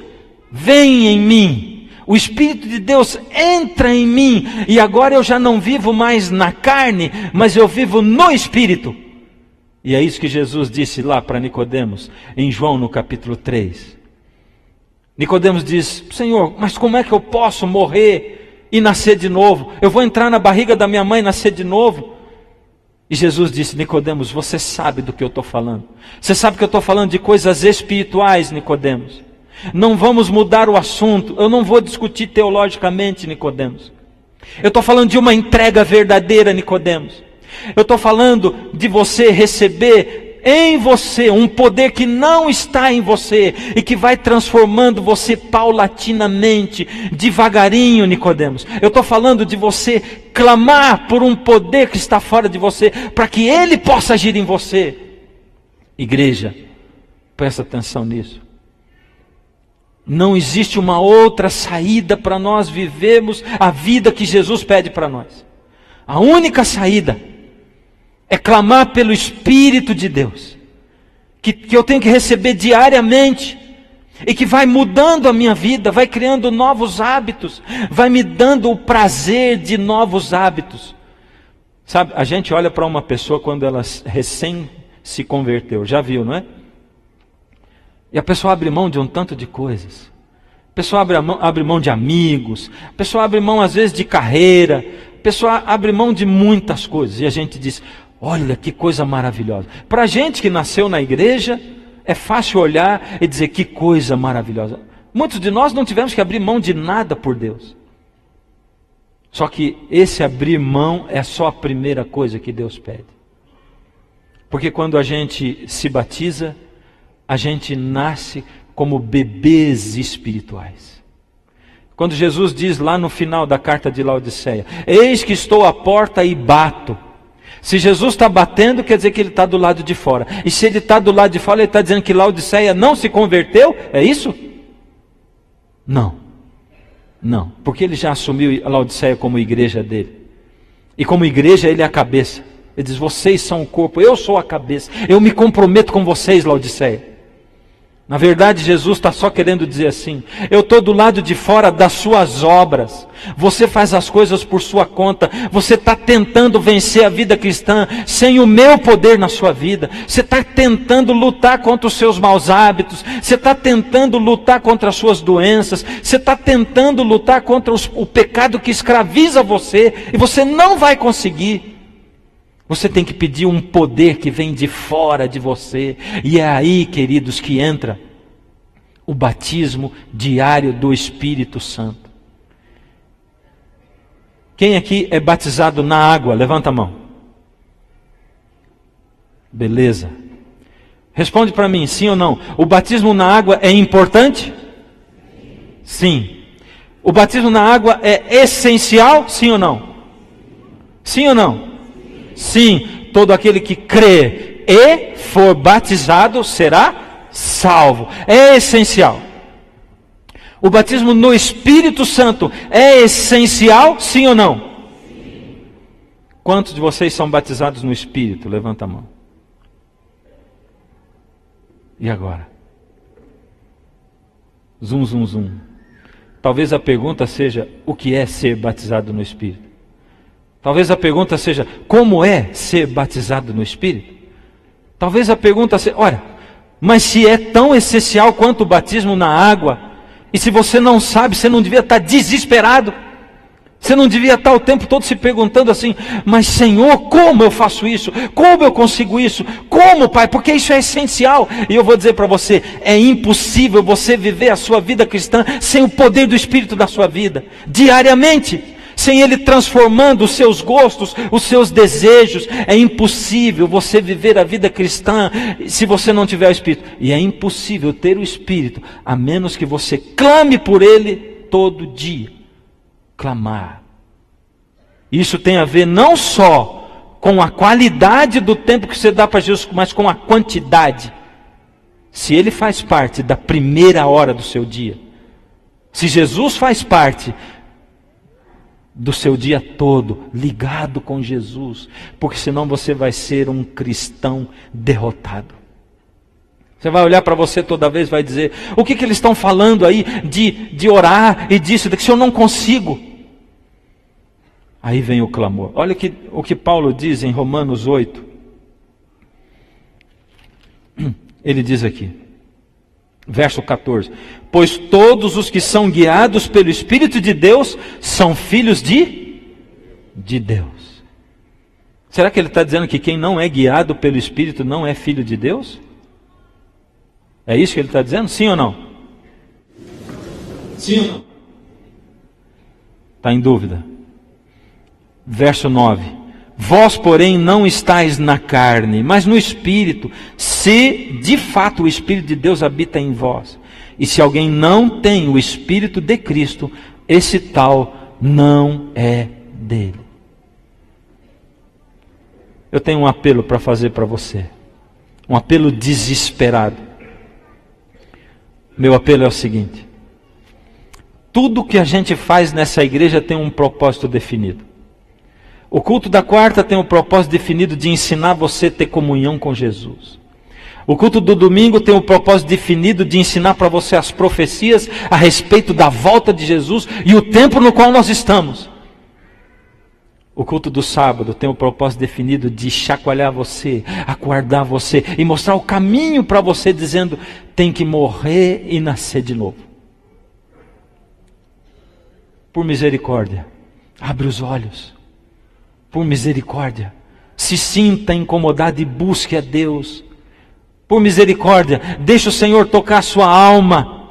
vem em mim. O Espírito de Deus entra em mim. E agora eu já não vivo mais na carne, mas eu vivo no Espírito. E é isso que Jesus disse lá para Nicodemos, em João no capítulo 3. Nicodemos diz: Senhor, mas como é que eu posso morrer e nascer de novo? Eu vou entrar na barriga da minha mãe e nascer de novo? E Jesus disse: Nicodemos, você sabe do que eu estou falando. Você sabe que eu estou falando de coisas espirituais, Nicodemos. Não vamos mudar o assunto. Eu não vou discutir teologicamente, Nicodemos. Eu estou falando de uma entrega verdadeira, Nicodemos. Eu estou falando de você receber em você um poder que não está em você e que vai transformando você paulatinamente, devagarinho, Nicodemos. Eu estou falando de você clamar por um poder que está fora de você, para que ele possa agir em você. Igreja, presta atenção nisso. Não existe uma outra saída para nós vivermos a vida que Jesus pede para nós. A única saída é clamar pelo Espírito de Deus, que eu tenho que receber diariamente, e que vai mudando a minha vida, vai criando novos hábitos, vai me dando o prazer de novos hábitos. Sabe, a gente olha para uma pessoa quando ela recém se converteu, já viu, não é? E a pessoa abre mão de um tanto de coisas. A pessoa abre mão de amigos, a pessoa abre mão às vezes de carreira, a pessoa abre mão de muitas coisas, e a gente diz: olha que coisa maravilhosa. Para a gente que nasceu na igreja, é fácil olhar e dizer: que coisa maravilhosa. Muitos de nós não tivemos que abrir mão de nada por Deus. Só que esse abrir mão é só a primeira coisa que Deus pede. Porque quando a gente se batiza, a gente nasce como bebês espirituais. Quando Jesus diz lá no final da carta de Laodiceia: eis que estou à porta e bato. Se Jesus está batendo, quer dizer que ele está do lado de fora. E se ele está do lado de fora, ele está dizendo que Laodiceia não se converteu? É isso? Não. Não. Porque ele já assumiu a Laodiceia como igreja dele. E como igreja, ele é a cabeça. Ele diz: vocês são o corpo, eu sou a cabeça. Eu me comprometo com vocês, Laodiceia. Na verdade, Jesus está só querendo dizer assim: eu estou do lado de fora das suas obras. Você faz as coisas por sua conta. Você está tentando vencer a vida cristã sem o meu poder na sua vida. Você está tentando lutar contra os seus maus hábitos. Você está tentando lutar contra as suas doenças. Você está tentando lutar contra o pecado que escraviza você. E você não vai conseguir. Você tem que pedir um poder que vem de fora de você. E é aí, queridos, que entra o batismo diário do Espírito Santo. Quem aqui é batizado na água? Levanta a mão. Beleza. Responde para mim, sim ou não? O batismo na água é importante? Sim. O batismo na água é essencial? Sim ou não? Sim ou não? Sim, todo aquele que crê e for batizado será salvo. É essencial. O batismo no Espírito Santo é essencial, sim ou não? Sim. Quantos de vocês são batizados no Espírito? Levanta a mão. E agora? Zum, zum, zum. Talvez a pergunta seja, o que é ser batizado no Espírito? Talvez a pergunta seja, como é ser batizado no Espírito? Talvez a pergunta seja, olha, mas se é tão essencial quanto o batismo na água, e se você não sabe, você não devia estar desesperado. Você não devia estar o tempo todo se perguntando assim, mas Senhor, como eu faço isso? Como eu consigo isso? Como, Pai? Porque isso é essencial. E eu vou dizer para você, é impossível você viver a sua vida cristã sem o poder do Espírito da sua vida, diariamente. Sem Ele transformando os seus gostos, os seus desejos. É impossível você viver a vida cristã se você não tiver o Espírito. E é impossível ter o Espírito, a menos que você clame por Ele todo dia. Clamar. Isso tem a ver não só com a qualidade do tempo que você dá para Jesus, mas com a quantidade. Se Ele faz parte da primeira hora do seu dia, se Jesus faz parte do seu dia todo, ligado com Jesus, porque senão você vai ser um cristão derrotado. Você vai olhar para você toda vez e vai dizer, o que eles estão falando aí de orar e disso, de que se eu não consigo. Aí vem o clamor. Olha o que Paulo diz em Romanos 8. Ele diz aqui, verso 14, pois todos os que são guiados pelo Espírito de Deus são filhos de Deus. Será que ele está dizendo que quem não é guiado pelo Espírito não é filho de Deus? É isso que ele está dizendo? Sim ou não? Sim ou não? Está em dúvida. Verso 9. Vós, porém, não estáis na carne, mas no Espírito, se de fato o Espírito de Deus habita em vós. E se alguém não tem o Espírito de Cristo, esse tal não é dele. Eu tenho um apelo para fazer para você. Um apelo desesperado. Meu apelo é o seguinte. Tudo que a gente faz nessa igreja tem um propósito definido. O culto da quarta tem um propósito definido de ensinar você a ter comunhão com Jesus. O culto do domingo tem um propósito definido de ensinar para você as profecias a respeito da volta de Jesus e o tempo no qual nós estamos. O culto do sábado tem um propósito definido de chacoalhar você, acordar você e mostrar o caminho para você, dizendo, tem que morrer e nascer de novo. Por misericórdia, abre os olhos. Por misericórdia, se sinta incomodado e busque a Deus. Por misericórdia, deixe o Senhor tocar a sua alma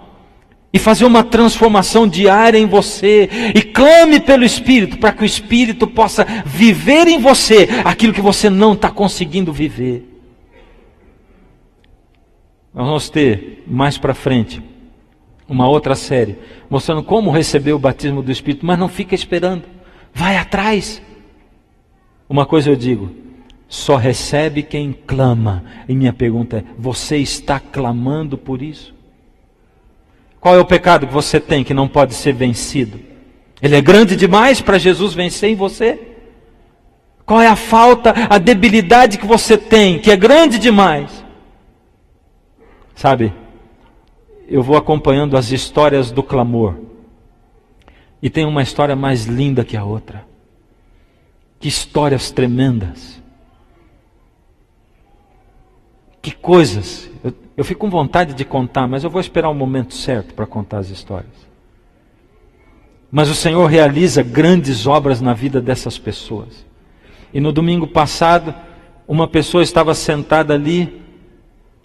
e fazer uma transformação diária em você. E clame pelo Espírito, para que o Espírito possa viver em você aquilo que você não está conseguindo viver. Nós vamos ter mais para frente uma outra série, mostrando como receber o batismo do Espírito, mas não fica esperando, vai atrás. Uma coisa eu digo, só recebe quem clama. E minha pergunta é, você está clamando por isso? Qual é o pecado que você tem que não pode ser vencido? Ele é grande demais para Jesus vencer em você? Qual é a falta, a debilidade que você tem, que é grande demais? Sabe, eu vou acompanhando as histórias do clamor. E tem uma história mais linda que a outra. Que histórias tremendas. Que coisas. Eu fico com vontade de contar, mas eu vou esperar o momento certo para contar as histórias. Mas o Senhor realiza grandes obras na vida dessas pessoas. E no domingo passado, uma pessoa estava sentada ali,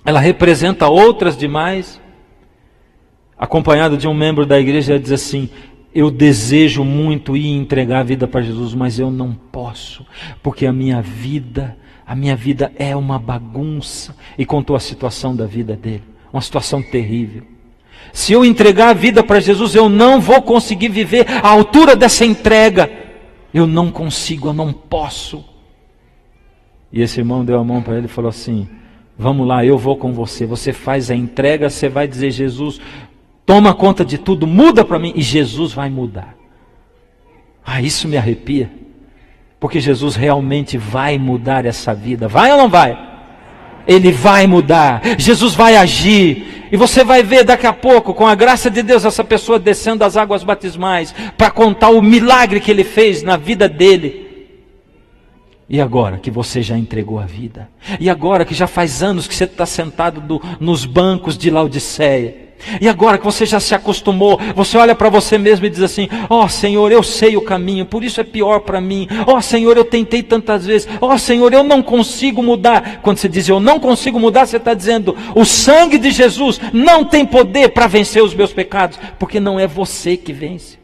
ela representa outras demais, acompanhada de um membro da igreja, ela diz assim, eu desejo muito ir entregar a vida para Jesus, mas eu não posso, porque a minha vida é uma bagunça. E contou a situação da vida dele, uma situação terrível. Se eu entregar a vida para Jesus, eu não vou conseguir viver à altura dessa entrega. Eu não consigo, eu não posso. E esse irmão deu a mão para ele e falou assim, Vamos lá, eu vou com você. Você faz a entrega, você vai dizer: Jesus, toma conta de tudo, muda para mim. E Jesus vai mudar. Isso me arrepia. Porque Jesus realmente vai mudar essa vida. Vai ou não vai? Ele vai mudar. Jesus vai agir. E você vai ver daqui a pouco, com a graça de Deus, essa pessoa descendo das águas batismais para contar o milagre que Ele fez na vida dele. E agora que você já entregou a vida? E agora que já faz anos que você está sentado nos bancos de Laodiceia? E agora que você já se acostumou, você olha para você mesmo e diz assim: Senhor, eu sei o caminho, por isso é pior para mim. Senhor, eu tentei tantas vezes. Senhor, eu não consigo mudar. Quando você diz eu não consigo mudar, você está dizendo: o sangue de Jesus não tem poder para vencer os meus pecados, porque não é você que vence.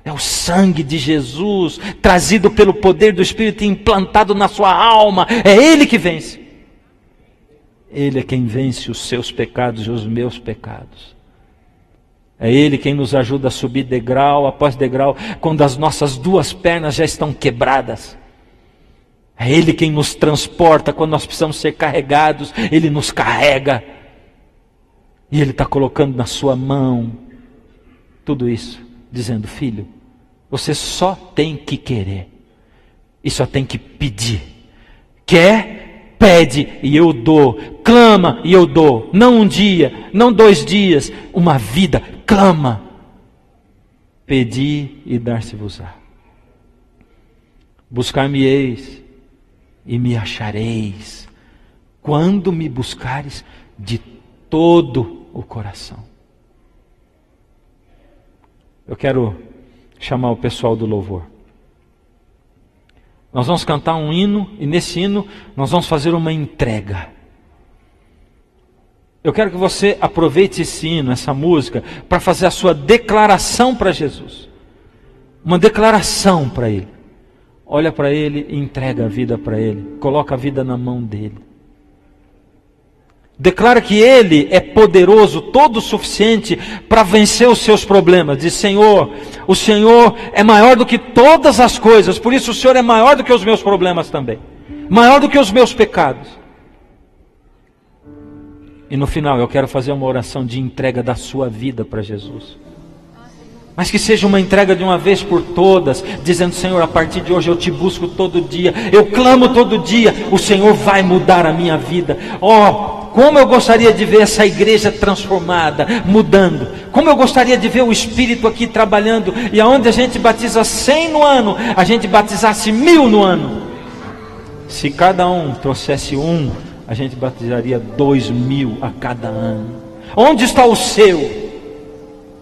É o sangue de Jesus, trazido pelo poder do Espírito e implantado na sua alma. É Ele que vence. Ele é quem vence os seus pecados e os meus pecados. É Ele quem nos ajuda a subir degrau após degrau, quando as nossas duas pernas já estão quebradas. É Ele quem nos transporta quando nós precisamos ser carregados. Ele nos carrega. E Ele está colocando na sua mão tudo isso, dizendo: filho, você só tem que querer. E só tem que pedir. Quer? Pede e eu dou, clama e eu dou, não um dia, não 2 dias, uma vida, clama. Pedi e dar-se-vos-á. Buscar-me-eis e me achareis, quando me buscares de todo o coração. Eu quero chamar o pessoal do louvor. Nós vamos cantar um hino, e nesse hino nós vamos fazer uma entrega. Eu quero que você aproveite esse hino, essa música, para fazer a sua declaração para Jesus. Uma declaração para Ele. Olha para Ele e entrega a vida para Ele. Coloca a vida na mão dEle. Declara que Ele é poderoso, todo o suficiente para vencer os seus problemas. Diz: Senhor, o Senhor é maior do que todas as coisas, por isso o Senhor é maior do que os meus problemas também. Maior do que os meus pecados. E no final eu quero fazer uma oração de entrega da sua vida para Jesus. Mas que seja uma entrega de uma vez por todas, dizendo: Senhor, a partir de hoje eu te busco todo dia, eu clamo todo dia, o Senhor vai mudar a minha vida. Como eu gostaria de ver essa igreja transformada, mudando. Como eu gostaria de ver o Espírito aqui trabalhando, e aonde a gente batiza 100 no ano, a gente batizasse 1000 no ano. Se cada um trouxesse um, a gente batizaria 2000 a cada ano. Onde está o seu?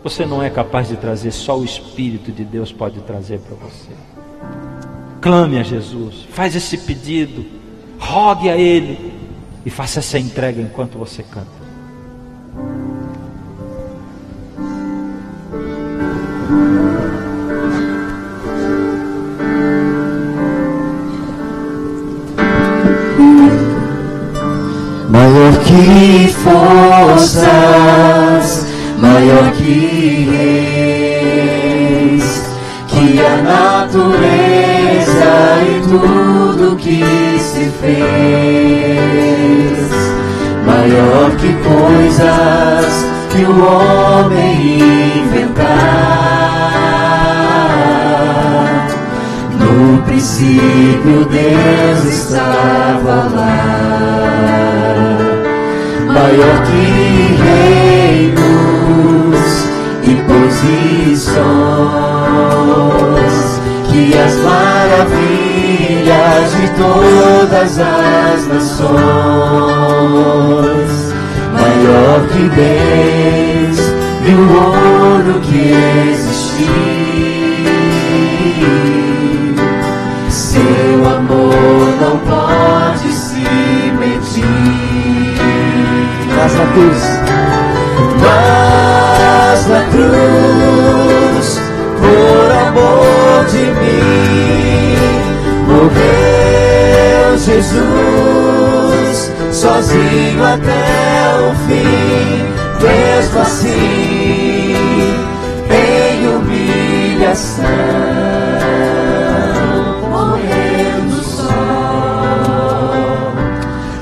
Você não é capaz de trazer, só o Espírito de Deus pode trazer para você. Clame a Jesus, faz esse pedido, rogue a Ele e faça essa entrega enquanto você canta. Maior que forças, maior que reis, que a natureza e tudo que se fez, maior que coisas que o homem inventar. No princípio Deus estava lá, maior que reinos e posições, que as maravilhas de todas as nações, maior que bens e o ouro que existir. Seu amor não pode se medir. Mas na cruz, por amor de mim, morreu Jesus, sozinho até o fim. Mesmo assim, em humilhação, morrendo só,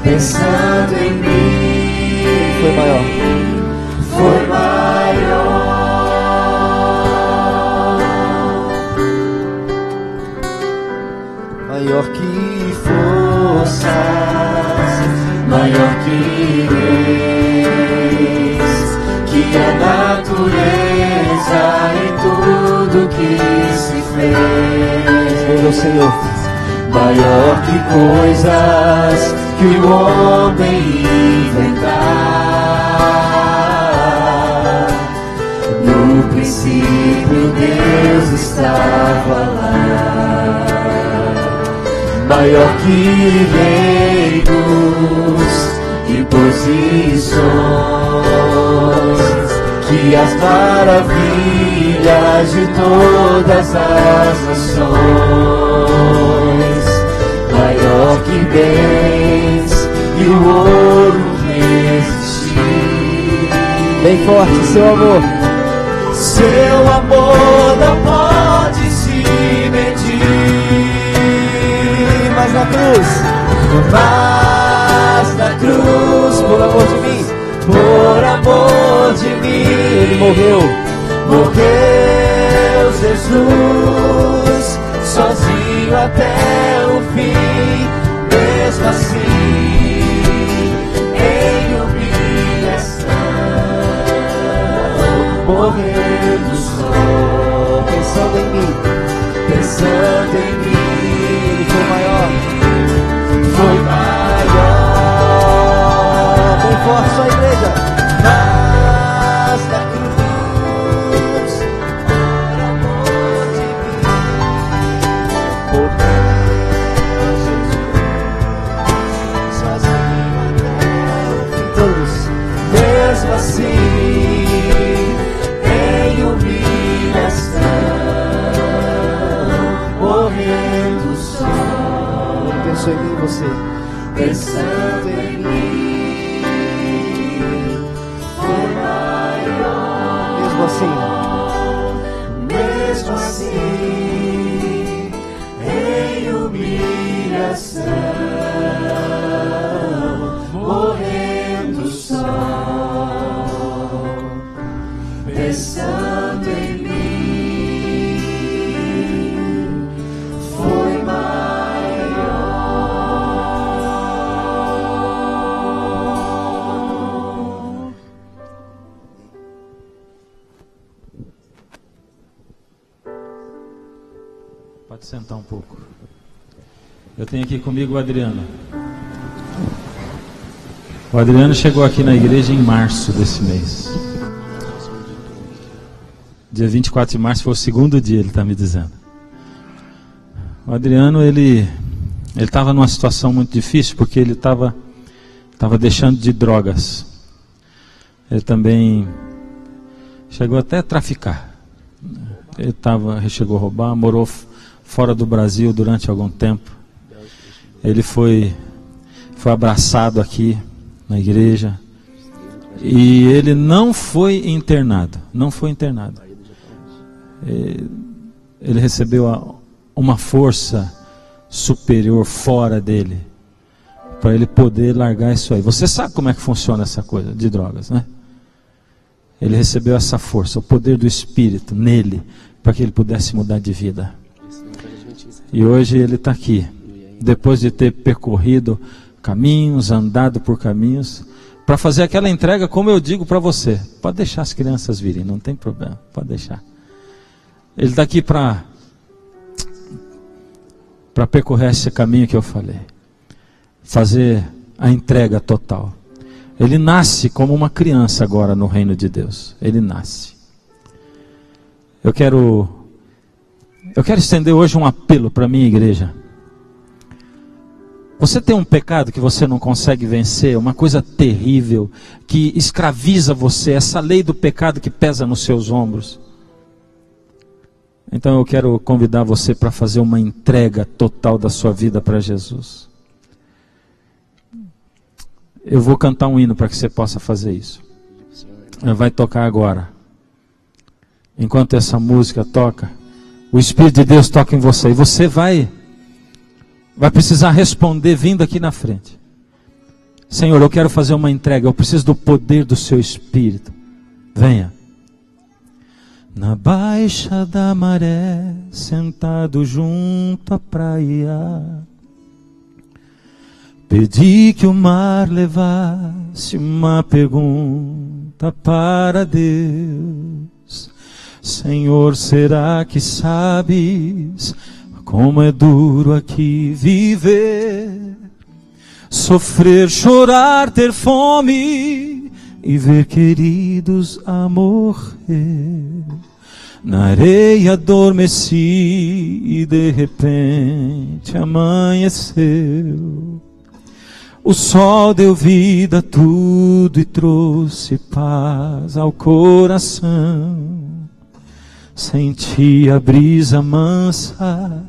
pensando que se fez. Meu Senhor, maior que coisas que o homem inventar. No princípio Deus estava lá, maior que reinos e posições, que as maravilhas de todas as nações, maior que bens e o ouro resistir. bem forte, seu amor. Seu amor não pode se medir. Mas na cruz, por amor de mim, por amor de mim, Ele morreu. Morreu Jesus, sozinho até o fim, mesmo assim, em humilhação, morrendo só, Pensando em mim, pensando em mim. Ele foi maior. Foi maior. Bem forte, sua igreja. Mas da cruz, por amor de mim, morreu Jesus, sozinho até o fim. Todos. Mesmo assim, em humilhação, morrendo só, Pensou em mim e você. pensando em mim, foi maior. Mesmo assim, Mesmo assim, em humilhação, morrendo só, pensando em mim, foi maior. Pode sentar um pouco. Eu tenho aqui comigo o Adriano. O Adriano chegou aqui na igreja em março desse mês. Dia 24 de março foi o segundo dia, ele está me dizendo. O Adriano, ele estava numa situação muito difícil, porque ele estava deixando de drogas. Ele também chegou até a traficar. Ele chegou a roubar, morou fora do Brasil durante algum tempo. Ele foi abraçado aqui na igreja. E ele não foi internado. Não foi internado. Ele recebeu uma força superior fora dele, para ele poder largar isso aí. Você sabe como é que funciona essa coisa de drogas, né? Ele recebeu essa força, o poder do Espírito nele, para que ele pudesse mudar de vida. E hoje ele está aqui, depois de ter percorrido caminhos, andado por caminhos, para fazer aquela entrega, como eu digo para você. Pode deixar as crianças virem, não tem problema, pode deixar. Ele está aqui para percorrer esse caminho que eu falei, fazer a entrega total. Ele nasce como uma criança agora no reino de Deus. Ele nasce. Eu quero estender hoje um apelo para a minha igreja. Você tem um pecado que você não consegue vencer, uma coisa terrível que escraviza você, essa lei do pecado que pesa nos seus ombros. Então eu quero convidar você para fazer uma entrega total da sua vida para Jesus. Eu vou cantar um hino para que você possa fazer isso. Vai tocar agora. Enquanto essa música toca, o Espírito de Deus toca em você. E você vai precisar responder vindo aqui na frente. Senhor, eu quero fazer uma entrega. Eu preciso do poder do seu Espírito. Venha. Na baixa da maré, sentado junto à praia, pedi que o mar levasse uma pergunta para Deus. Senhor, será que sabes como é duro aqui viver? Sofrer, chorar, ter fome e ver queridos a morrer. Na areia adormeci e de repente amanheceu. O sol deu vida a tudo e trouxe paz ao coração. Senti a brisa mansa,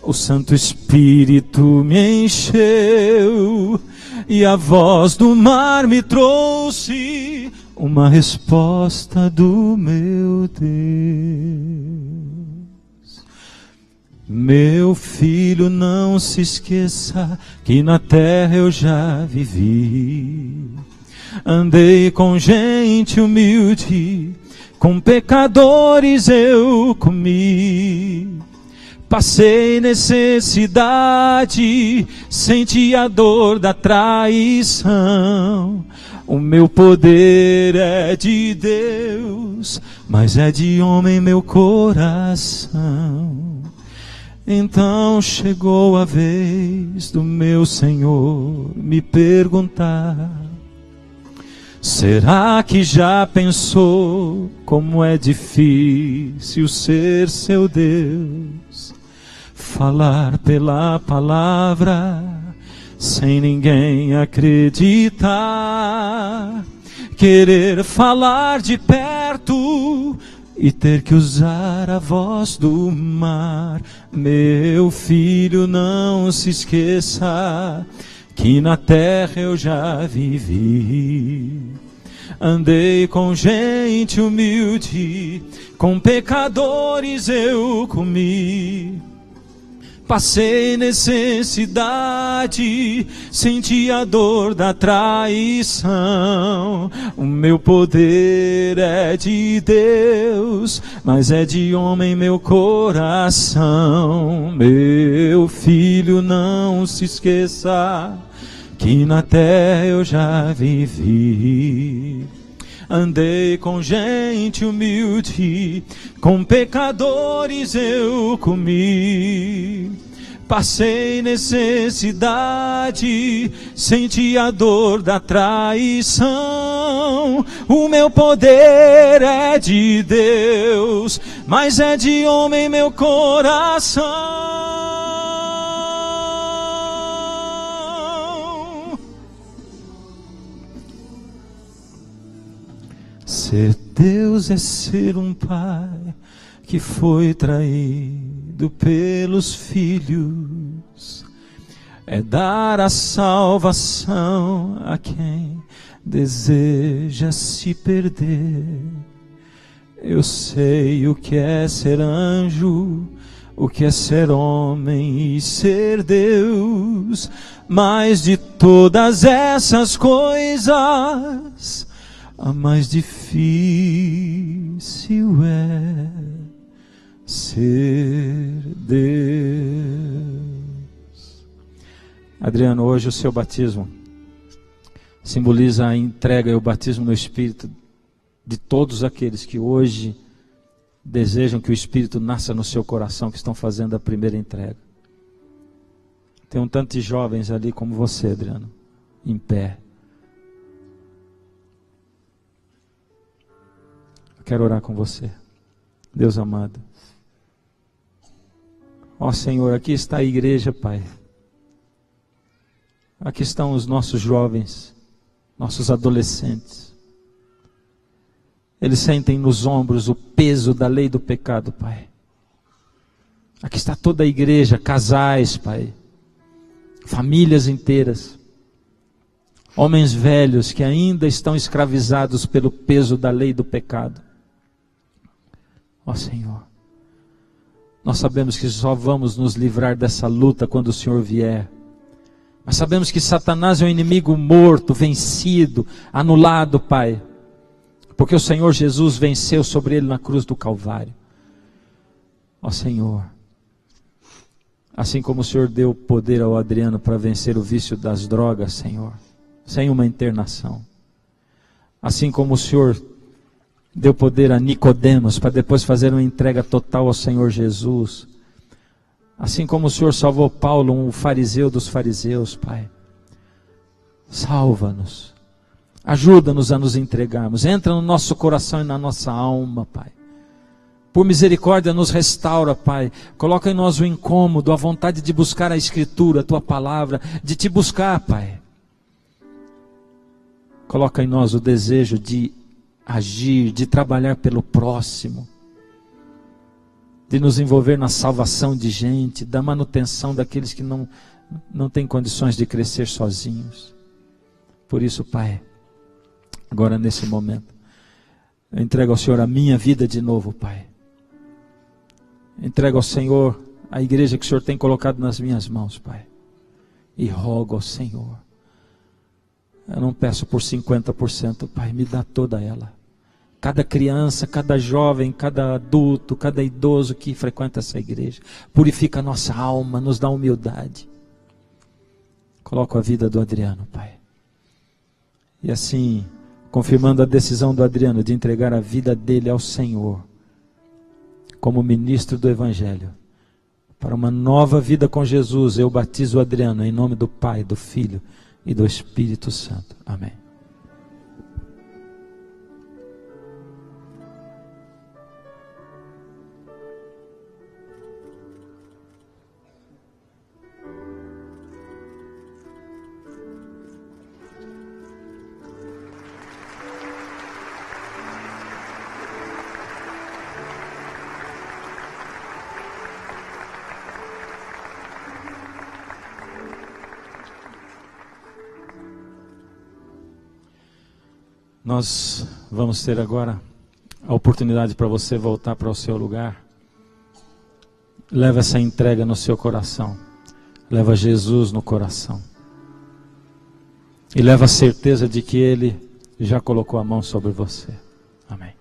o Santo Espírito me encheu, e a voz do mar me trouxe uma resposta do meu Deus. Meu filho, não se esqueça que na terra eu já vivi. Andei com gente humilde, com pecadores eu comi. Passei necessidade, senti a dor da traição. O meu poder é de Deus, mas é de homem meu coração. Então chegou a vez do meu Senhor me perguntar: será que já pensou como é difícil ser seu Deus? Falar pela palavra sem ninguém acreditar. Querer falar de perto e ter que usar a voz do mar. Meu filho, não se esqueça que na terra eu já vivi. Andei com gente humilde, com pecadores eu comi. Passei necessidade, senti a dor da traição. O meu poder é de Deus, mas é de homem meu coração. Meu filho, não se esqueça que na terra eu já vivi. Andei com gente humilde, com pecadores eu comi. Passei necessidade, senti a dor da traição. O meu poder é de Deus, mas é de homem meu coração. Ser Deus é ser um pai que foi traído pelos filhos. É dar a salvação a quem deseja se perder. Eu sei o que é ser anjo, o que é ser homem e ser Deus. Mas de todas essas coisas, a mais difícil é ser Deus. Adriano, hoje o seu batismo simboliza a entrega e o batismo no Espírito de todos aqueles que hoje desejam que o Espírito nasça no seu coração, que estão fazendo a primeira entrega. Tem um tanto de jovens ali como você, Adriano, em pé. Eu quero orar com você. Deus amado, ó Senhor, aqui está a igreja, Pai. Aqui estão os nossos jovens, nossos adolescentes. Eles sentem nos ombros o peso da lei do pecado, Pai. Aqui está toda a igreja, casais, Pai, famílias inteiras, homens velhos que ainda estão escravizados pelo peso da lei do pecado. Ó Senhor, nós sabemos que só vamos nos livrar dessa luta quando o Senhor vier. Mas sabemos que Satanás é um inimigo morto, vencido, anulado, Pai, porque o Senhor Jesus venceu sobre ele na cruz do Calvário. Ó Senhor, assim como o Senhor deu poder ao Adriano para vencer o vício das drogas, Senhor, sem uma internação, assim como o Senhor Deu poder a Nicodemos para depois fazer uma entrega total ao Senhor Jesus. Assim como o Senhor salvou Paulo, um fariseu dos fariseus, Pai. Salva-nos. Ajuda-nos a nos entregarmos. Entra no nosso coração e na nossa alma, Pai. Por misericórdia nos restaura, Pai. Coloca em nós o incômodo, a vontade de buscar a Escritura, a Tua palavra, de Te buscar, Pai. Coloca em nós o desejo de agir, de trabalhar pelo próximo, de nos envolver na salvação de gente, da manutenção daqueles que não têm condições de crescer sozinhos. Por isso, Pai, agora nesse momento, eu entrego ao Senhor a minha vida de novo, Pai. Entrego ao Senhor a igreja que o Senhor tem colocado nas minhas mãos, Pai. E rogo ao Senhor. Eu não peço por 50%, Pai, me dá toda ela. Cada criança, cada jovem, cada adulto, cada idoso que frequenta essa igreja. Purifica a nossa alma, nos dá humildade. Coloco a vida do Adriano, Pai. E assim, confirmando a decisão do Adriano de entregar a vida dele ao Senhor, como ministro do Evangelho, para uma nova vida com Jesus, eu batizo o Adriano em nome do Pai, do Filho e do Espírito Santo. Amém. Nós vamos ter agora a oportunidade para você voltar para o seu lugar. Leva essa entrega no seu coração. Leva Jesus no coração. E leva a certeza de que Ele já colocou a mão sobre você. Amém.